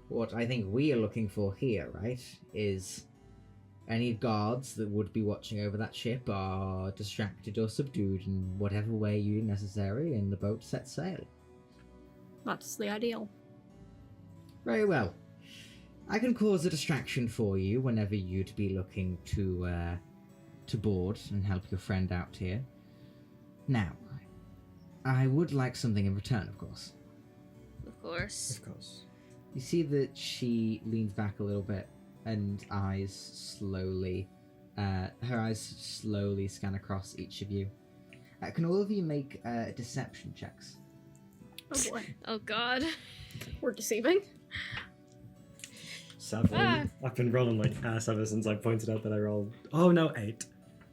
What I think we are looking for here, right, is any guards that would be watching over that ship are distracted or subdued in whatever way you necessary, and the boat sets sail. That's the ideal. Very well. I can cause a distraction for you whenever you'd be looking to board and help your friend out here. Now, I would like something in return, of course. Of course. Of course. You see that she leans back a little bit and her eyes slowly scan across each of you. Can all of you make deception checks? Oh boy. Oh god. We're deceiving. 7. Ah. I've been rolling like ass ever since I pointed out that I rolled... Oh no, 8.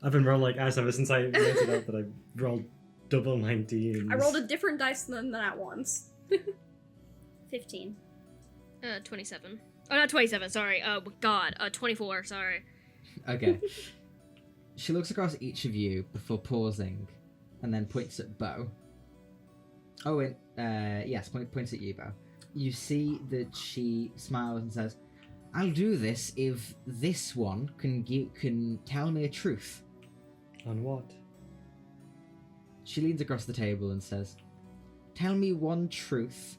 I've been rolling like ass ever since I pointed out that I rolled double 19s. I rolled a different dice than that once. 15. 27. Oh, not 27, sorry. Oh, god. 24, sorry. Okay. She looks across each of you before pausing and then points at Bo. Oh, and yes, points at you, Bo. You see that she smiles and says, "I'll do this if this one can tell me a truth." On what? She leans across the table and says, "Tell me one truth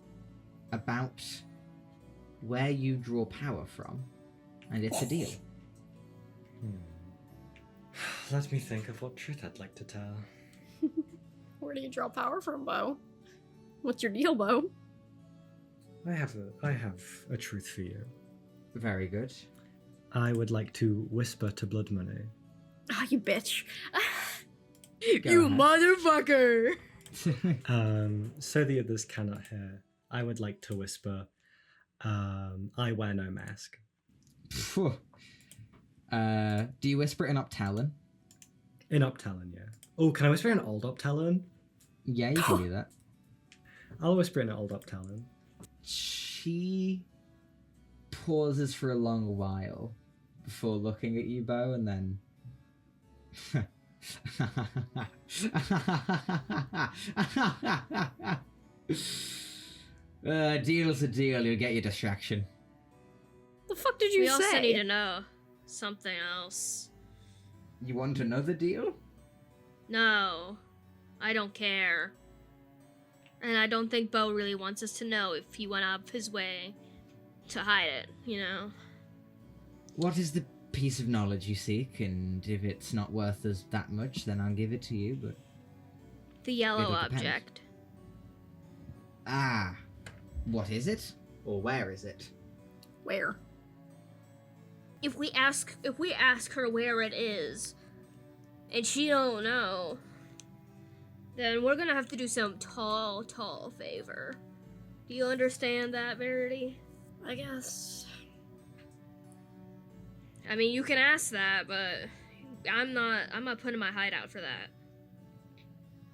about where you draw power from, and it's a deal." Let me think of what truth I'd like to tell. Where do you draw power from, Bo? What's your deal, Bo? I have a truth for you. Very good. I would like to whisper to Blood Money. Ah, you bitch. Go You ahead. motherfucker! So the others cannot hear. I would like to whisper, I wear no mask. Phew. Do you whisper it in Optalon? In Optalon, yeah. Oh, can I whisper in Old Optalon? Yeah, you can do that. I'll whisper in Old Optalon. She pauses for a long while before looking at you, Bo, and then... Deal's a deal, you'll get your distraction. The fuck did you We say? also need to know something else. You want another deal? No, I don't care. And I don't think Bo really wants us to know if he went out of his way to hide it, you know? What is the piece of knowledge you seek? And if it's not worth us that much, then I'll give it to you, but... The yellow It'll depend. object. Ah, what is it? Or where is it? Where? If we ask her where it is, and she don't know, then we're gonna have to do some tall favor. Do you understand that, Verity? I guess. I mean, you can ask that, but I'm not putting my hide out for that.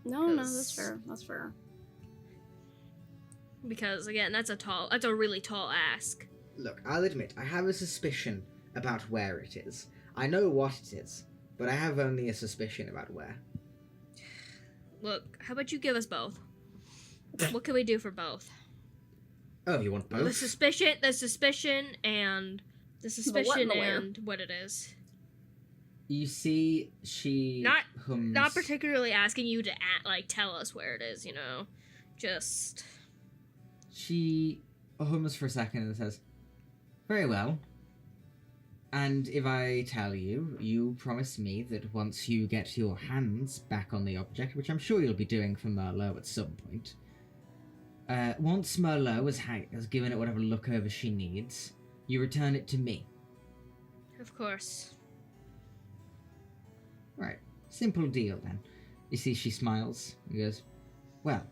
No, Cause- that's fair. That's fair. Because again, that's a really tall ask. Look, I'll admit, I have a suspicion about where it is. I know what it is, but I have only a suspicion about where. Look, how about you give us both? What can we do for both? Oh, you want both? The suspicion, and where? what it is. You see, she Not- hums... Not particularly asking you to tell us where it is, you know. Just She hums for a second and says, "Very well. And if I tell you, you promise me that once you get your hands back on the object, which I'm sure you'll be doing for Merlot at some point, once Merlot has given it whatever look over she needs, you return it to me." of course. Right. Simple deal, then. You see, she smiles and goes, "Well,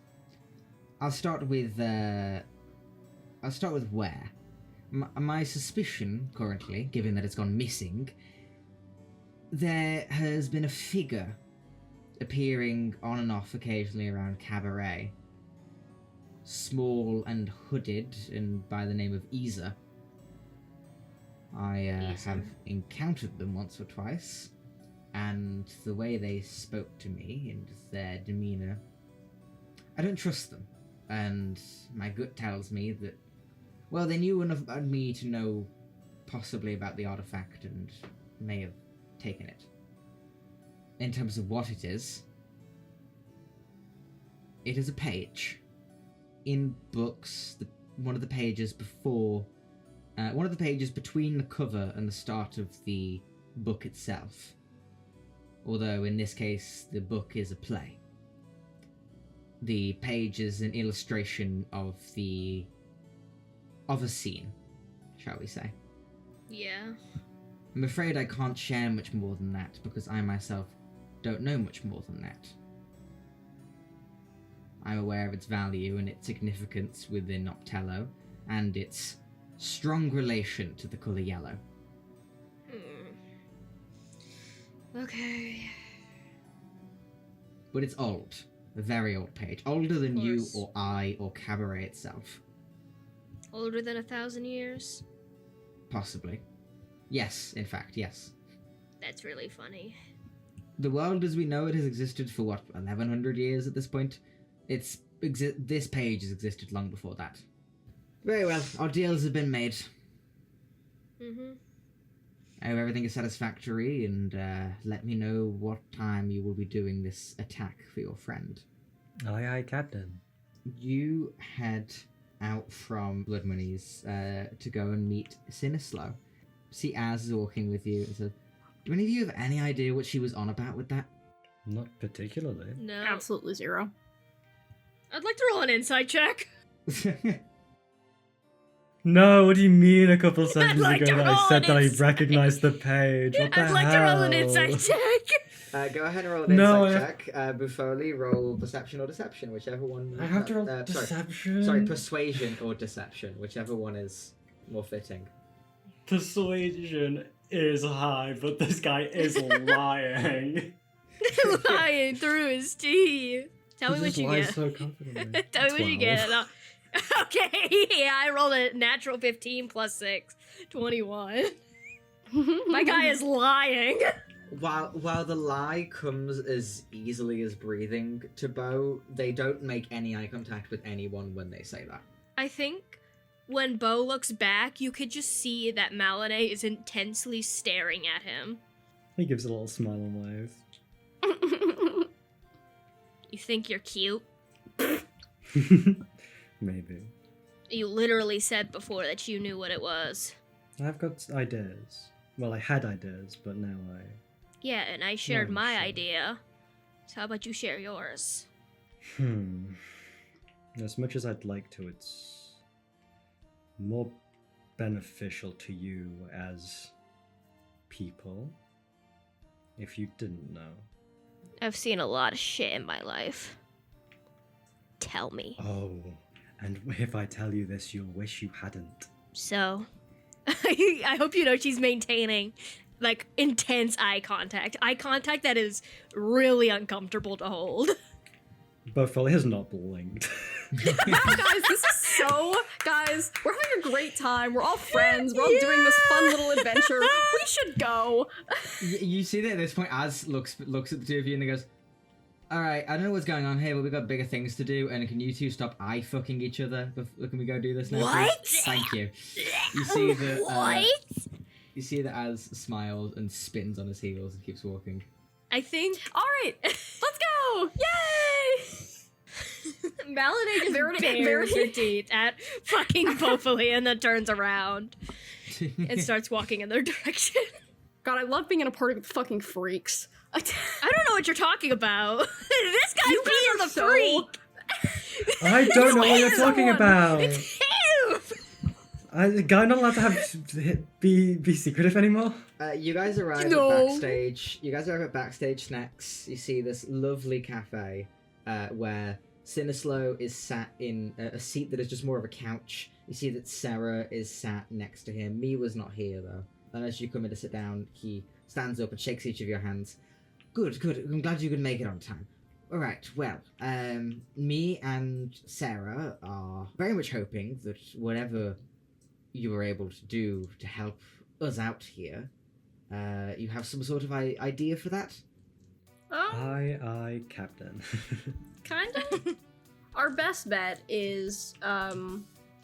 I'll start with where. My suspicion, currently, given that it's gone missing, there has been a figure appearing on and off occasionally around Cabaret. Small and hooded, and by the name of Isa. I Isa. have encountered them once or twice, and the way they spoke to me and their demeanor, I don't trust them. And my gut tells me that, well, they knew enough about me to know possibly about the artifact and may have taken it. In terms of what it is a page. In books, one of the pages between the cover and the start of the book itself. Although in this case, the book is a play. The page is an illustration of a scene, shall we say. Yeah. I'm afraid I can't share much more than that, because I myself don't know much more than that. I'm aware of its value and its significance within Optello, and its strong relation to the colour yellow. Okay. But it's old. A very old page. Older than you course. or I or Cabaret itself. Older than 1,000 years? Possibly. Yes, in fact, yes. That's really funny. The world as we know it has existed for, 1,100 years at this point? This page has existed long before that. Very well. Our deals have been made. Mm-hmm. I hope everything is satisfactory, and let me know what time you will be doing this attack for your friend. Aye, aye, Captain. You head out from Blood Money's to go and meet Sinislow. See Az is walking with you and says, do any of you have any idea what she was on about with that? Not particularly. No. Absolutely zero. I'd like to roll an insight check. No, what do you mean a couple seconds like ago to that roll I said an that I insight. recognized the page? What the I'd hell? like to roll an insight check. Go ahead and roll an No, insight check. Bufoli, roll perception or deception, whichever one. I have to roll sorry, deception. sorry, persuasion or deception, whichever one is more fitting. Persuasion is high, but this guy is lying. Lying through his teeth. Tell me He what just you lies get. so confidently. Tell me what you 12. get. Okay, yeah, I rolled a natural 15 plus 6. 21. My guy is lying. While the lie comes as easily as breathing to Bo, they don't make any eye contact with anyone when they say that. I think when Bo looks back, you could just see that Malinae is intensely staring at him. He gives a little smile and waves. You think you're cute? Maybe. You literally said before that you knew what it was. I've got ideas. Well, I had ideas, but now I... Yeah, and I shared I'm my sure. idea. So how about you share yours? As much as I'd like to, it's more beneficial to you as people if you didn't know. I've seen a lot of shit in my life. Tell me. Oh, and if I tell you this, you'll wish you hadn't. So, I hope you know she's maintaining, like, intense eye contact. Eye contact that is really uncomfortable to hold. Buffalo has not blinked. Guys, this is so... Guys, we're having a great time. We're all friends. We're all doing this fun little adventure. We should go. You see that at this point, Az looks at the two of you and he goes, alright, I don't know what's going on here, but we've got bigger things to do, and can you two stop eye-fucking each other? Can we go do this now, What? please? Thank you. You see that... What? You see that Az smiles and spins on his heels and keeps walking. I think All right, let's go. Yay! Malinae just Verity- bares her Verity- teeth at fucking Bofoli and then turns around and starts walking in their direction. God, I love being in a party with fucking freaks. I don't know what you're talking about. This guy's You guys being are the so- freak. I don't know what you're is talking someone. about. It's him. The guy not allowed to have be secretive anymore. You guys arrive No. at backstage. You guys arrive at backstage snacks. You see this lovely cafe where Sinislow is sat in a seat that is just more of a couch. You see that Sarah is sat next to him. Miwa's not here though. And as you come in to sit down, he stands up and shakes each of your hands. Good, good. I'm glad you could make it on time. All right. Well, me and Sarah are very much hoping that whatever you were able to do to help us out here, you have some sort of idea for that? Aye, Captain. Kind of. Our best bet is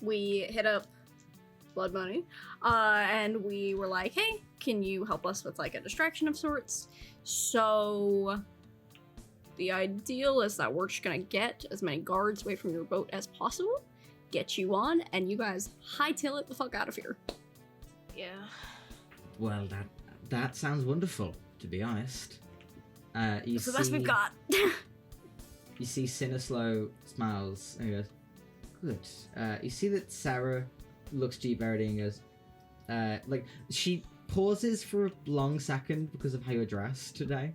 we hit up Blood Money and we were like, hey, can you help us with like a distraction of sorts? So the ideal is that we're just gonna get as many guards away from your boat as possible, get you on, and you guys hightail it the fuck out of here. Yeah. Well, that sounds wonderful, to be honest. You It's the best we've got. You see Sinislow smiles and he goes, good. You see that Sarah looks to you, Verity, and goes, like, she pauses for a long second because of how you're dressed today.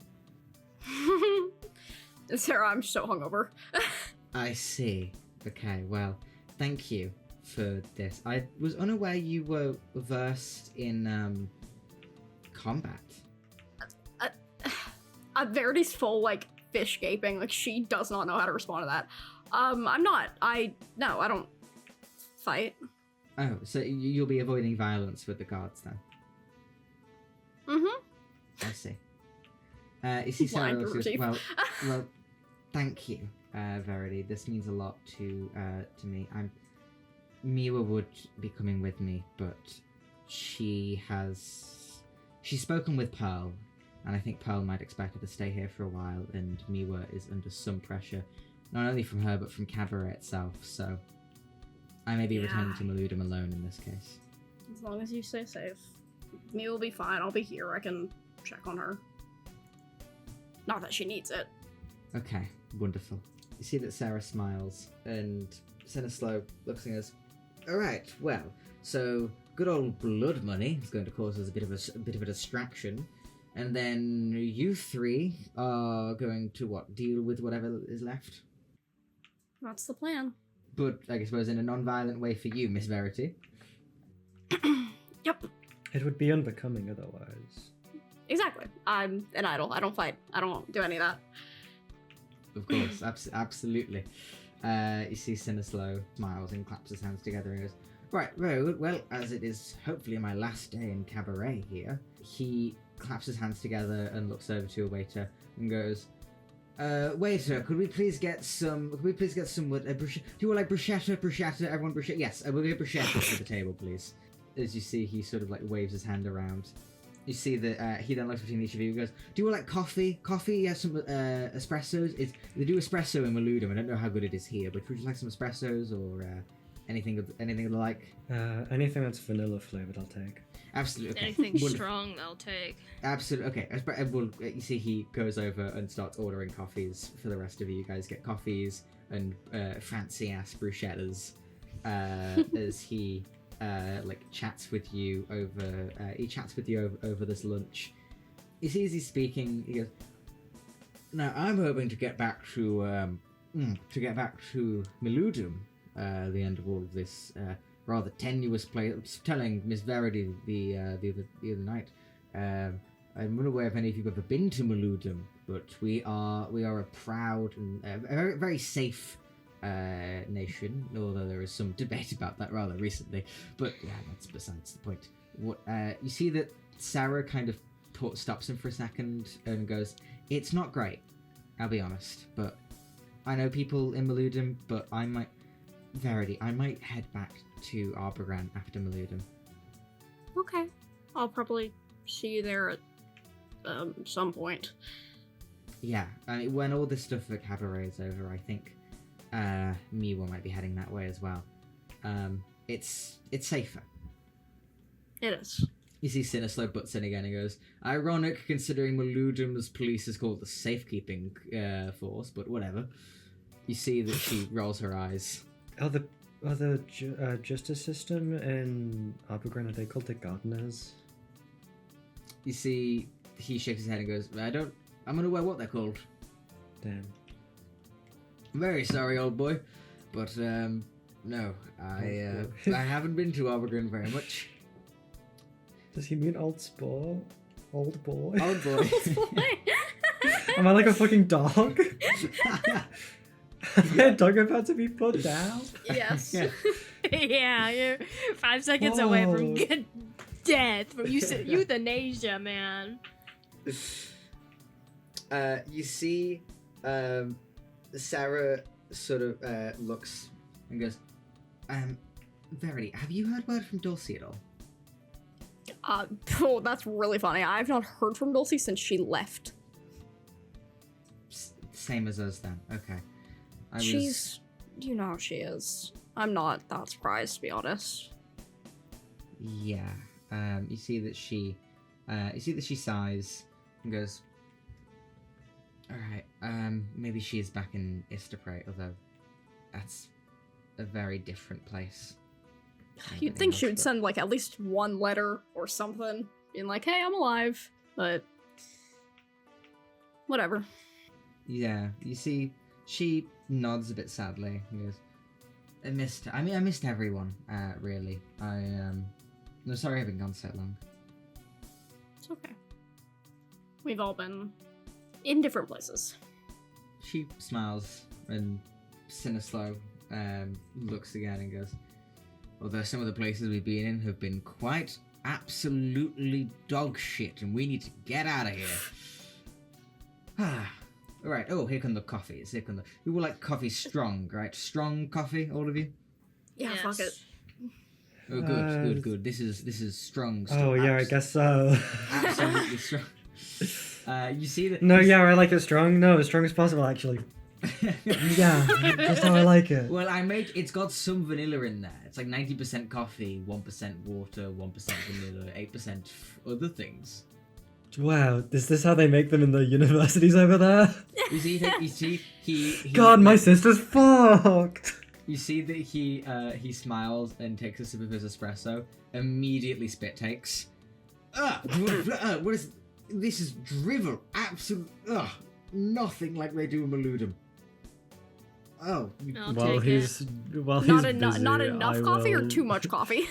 Sarah, I'm so hungover. I see. Okay, well, thank you for this. I was unaware you were versed in, combat. Verity's full, like, fish gaping. Like, she does not know how to respond to that. I'm not. No, I don't fight. Oh, so you'll be avoiding violence with the guards then? Mm-hmm. I see. You see Sarah Blind looks goes, Bertie. well, thank you. Verity. This means a lot to me. Miwa would be coming with me, but she's spoken with Pearl, and I think Pearl might expect her to stay here for a while, and Miwa is under some pressure, not only from her, but from Cabaret itself, so I may be returning to Maludum alone in this case. As long as you stay safe. Me will be fine. I'll be here. I can check on her. Not that she needs it. Okay, wonderful. You see that Sarah smiles, and Sinislow looks and goes, alright, well, so good old blood money is going to cause us a bit of a distraction, and then you three are going to what? Deal with whatever is left? That's the plan. But I suppose in a non-violent way for you, Miss Verity. Yep. It would be unbecoming otherwise. Exactly. I'm an idol. I don't fight. I don't do any of that. Of course, absolutely. You see Sinislow smiles and claps his hands together and goes, right, very good. Well, as it is hopefully my last day in Cabaret here, he claps his hands together and looks over to a waiter and goes, waiter, could we please get some what, do you want like bruschetta, everyone bruschetta? Yes, we'll get bruschetta for the table, please. As you see, he sort of like waves his hand around. You see that he then looks between each of you and goes, do you want like coffee? Yeah, some espressos? They do espresso in Maludum. I don't know how good it is here, but would you like some espressos or anything of the like? Anything that's vanilla flavored, I'll take. Absolutely. Okay. Anything strong, I'll take. Absolutely. Okay. Well, you see he goes over and starts ordering coffees for the rest of you. You guys get coffees and fancy-ass bruschettas as he... chats with you over this lunch. You see as he's speaking, he goes, now I'm hoping to get back to Maludum, the end of all of this rather tenuous place. I was telling Miss Verity the other night, I'm unaware if any of you have ever been to Maludum, but we are a proud and very, very safe nation, although there is some debate about that rather recently, but yeah, that's besides the point. What you see that Sarah kind of stops him for a second and goes, it's not great, I'll be honest, but I know people in Maludum, but I might head back to Arbogran after Maludum. Okay. I'll probably see you there at some point. Yeah, I mean, when all this stuff at Cabaret is over, I think Miwa might be heading that way as well. It's safer. It is. You see Sinislow butts in again and goes, ironic considering Maludum's police is called the safekeeping force, but whatever. You see that she rolls her eyes. Are the justice system in Arbogran, are they called the gardeners? You see he shakes his head and goes, I'm unaware what they're called. Damn. Very sorry, old boy, but no, I haven't been to Arbogran very much. Does he mean old spore? Old boy? Old boy. Am I like a fucking dog? Am I a dog about to be put down? Yes. Yeah. Yeah, you're 5 seconds away from death, from euthanasia, man. You see, Sarah sort of looks and goes, Verity, have you heard word from Dulcie at all? Oh, that's really funny. I've not heard from Dulcie since she left. Same as us then. Okay. She's... You know how she is. I'm not that surprised, to be honest. Yeah. You see that she sighs and goes, alright, maybe she is back in Istapray, although that's a very different place. You'd think she would send, like, at least one letter or something, being like, hey, I'm alive, but... whatever. Yeah, you see, she nods a bit sadly and goes, I missed everyone, really. I'm sorry I've been gone so long. It's okay. We've all been in different places. She smiles and Sinislow looks again and goes, although some of the places we've been in have been quite absolutely dog shit and we need to get out of here. Right, right. Oh, here come the coffees. Here come the. You all like coffee strong, right? Strong coffee, all of you. Yeah, fuck it. Oh, good. This is strong stuff. Oh yeah, I guess so. Absolutely strong. You see that? No, yeah, I like it strong. No, as strong as possible, actually. Yeah, that's how I like it. Well, it's got some vanilla in there. It's like 90% coffee, 1% water, 1% vanilla, 8% other things. Wow, is this how they make them in the universities over there? You see, he God, my sister's fucked. You see that he smiles and takes a sip of his espresso. Immediately spit takes. What is this? Is drivel. Absolute. Nothing like they do in Maludum. Oh. I'll While take he's it. Not busy, not enough I coffee or will- too much coffee?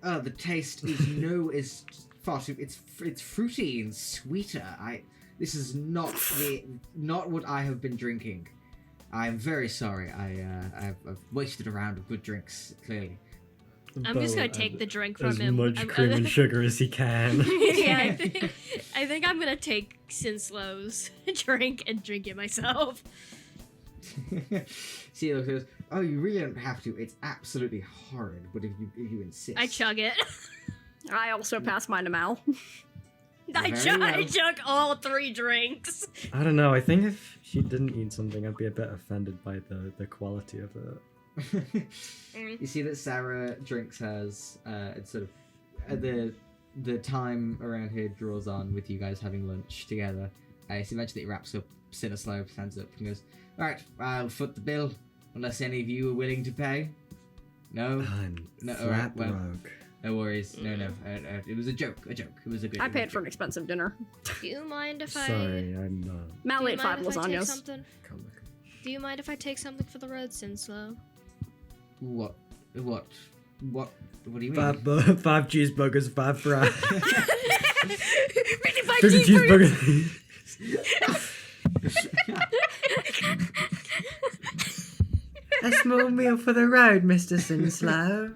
The taste is far too. It's fruity and sweeter. This is not what I have been drinking. I'm very sorry. I've wasted a round of good drinks. Clearly. I'm just gonna But take the drink as from him. much I'm- cream and sugar as he can. Yeah, I think I'm gonna take Sinslow's drink and drink it myself. See, he goes, oh, you really don't have to. It's absolutely horrid. But if you insist, I chug it. I also pass mine to Mal. I Very well. chug all 3 drinks. I don't know. I think if she didn't eat something, I'd be a bit offended by the quality of it. You see that Sarah drinks hers. It's sort of the time around here draws on with you guys having lunch together. So eventually it wraps up. Sinislow stands up and goes, "All right, I'll foot the bill unless any of you are willing to pay." No, I'm No, flat alright, well, broke. no worries. No. It was a joke. It was a good. I paid for an expensive dinner. Do you mind if Sorry, I'm not. Mal Do you ate 5 mind if I take lasagnas. something? Do you mind if I take something for the road, Sinslow? What do you mean? 5 cheeseburgers, 5 fries. 55 50 cheeseburgers! cheeseburgers. A small meal for the road, Mr. Sinslow.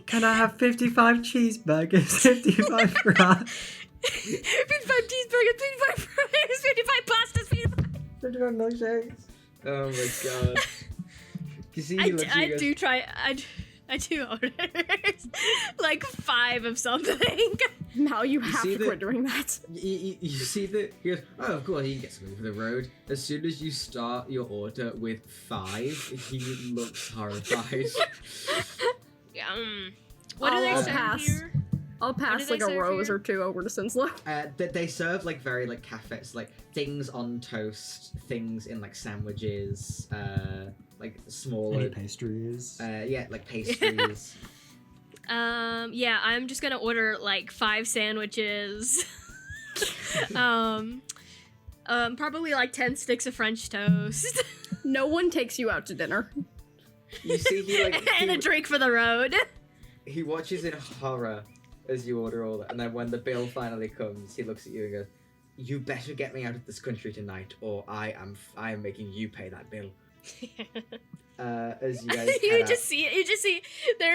Can I have 55 cheeseburgers, 55 fries? 55 cheeseburgers, 55 fries, 55 pastas, 55... 55 milkshakes. Oh my god. You see, he looks at you and goes, I do order like 5 of something. Mal, you You have see to the- quit doing that. You see that he goes, oh, of course, he can get something for the road. As soon as you start your order with 5, he looks horrified. What do they I'll serve pass. here? I'll pass do they like a serve rose here? or 2 over to Sinslow. That they serve like very like cafes, like things on toast, things in like sandwiches, like smaller, Any pastries? yeah, like pastries. Yeah, I'm just gonna order like 5 sandwiches. Probably like 10 sticks of French toast. No one takes you out to dinner. You see, he like And a drink for the road. he watches in horror as you order all that, and then when the bill finally comes, he looks at you and goes, "You better get me out of this country tonight, or I am making you pay that bill." As you guys You head just see it. You just see there.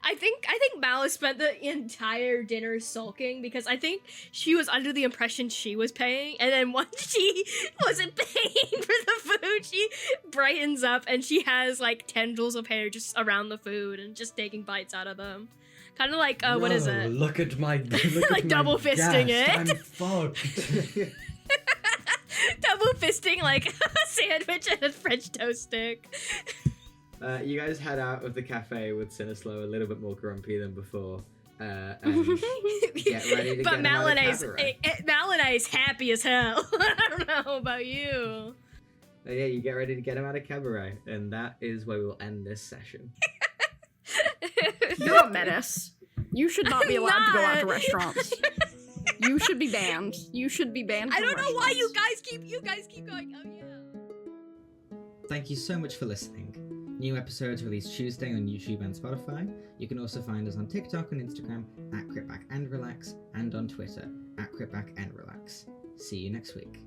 I think Malice spent the entire dinner sulking because I think she was under the impression she was paying, and then once she wasn't paying for the food, she brightens up and she has like tendrils of hair just around the food and just taking bites out of them. Kind of like what is Whoa, it? Look at my Like my double fisting guest. it. I'm fucked. Double fisting like a sandwich and a French toast stick. You guys head out of the cafe with Sinislow a little bit more grumpy than before. And get ready to But get him out of Malinae's cabaret. Malinae's happy as hell. I don't know about you. Yeah, you get ready to get him out of cabaret, and that is where we will end this session. You're a menace. You should not be I'm allowed to go out to not. restaurants. You should be banned. You should be banned. I from don't know why you restaurants. guys keep going. Oh yeah. Thank you so much for listening. New episodes released Tuesday on YouTube and Spotify. You can also find us on TikTok and Instagram @CritBackAndRelax and on Twitter @CritBackAndRelax. See you next week.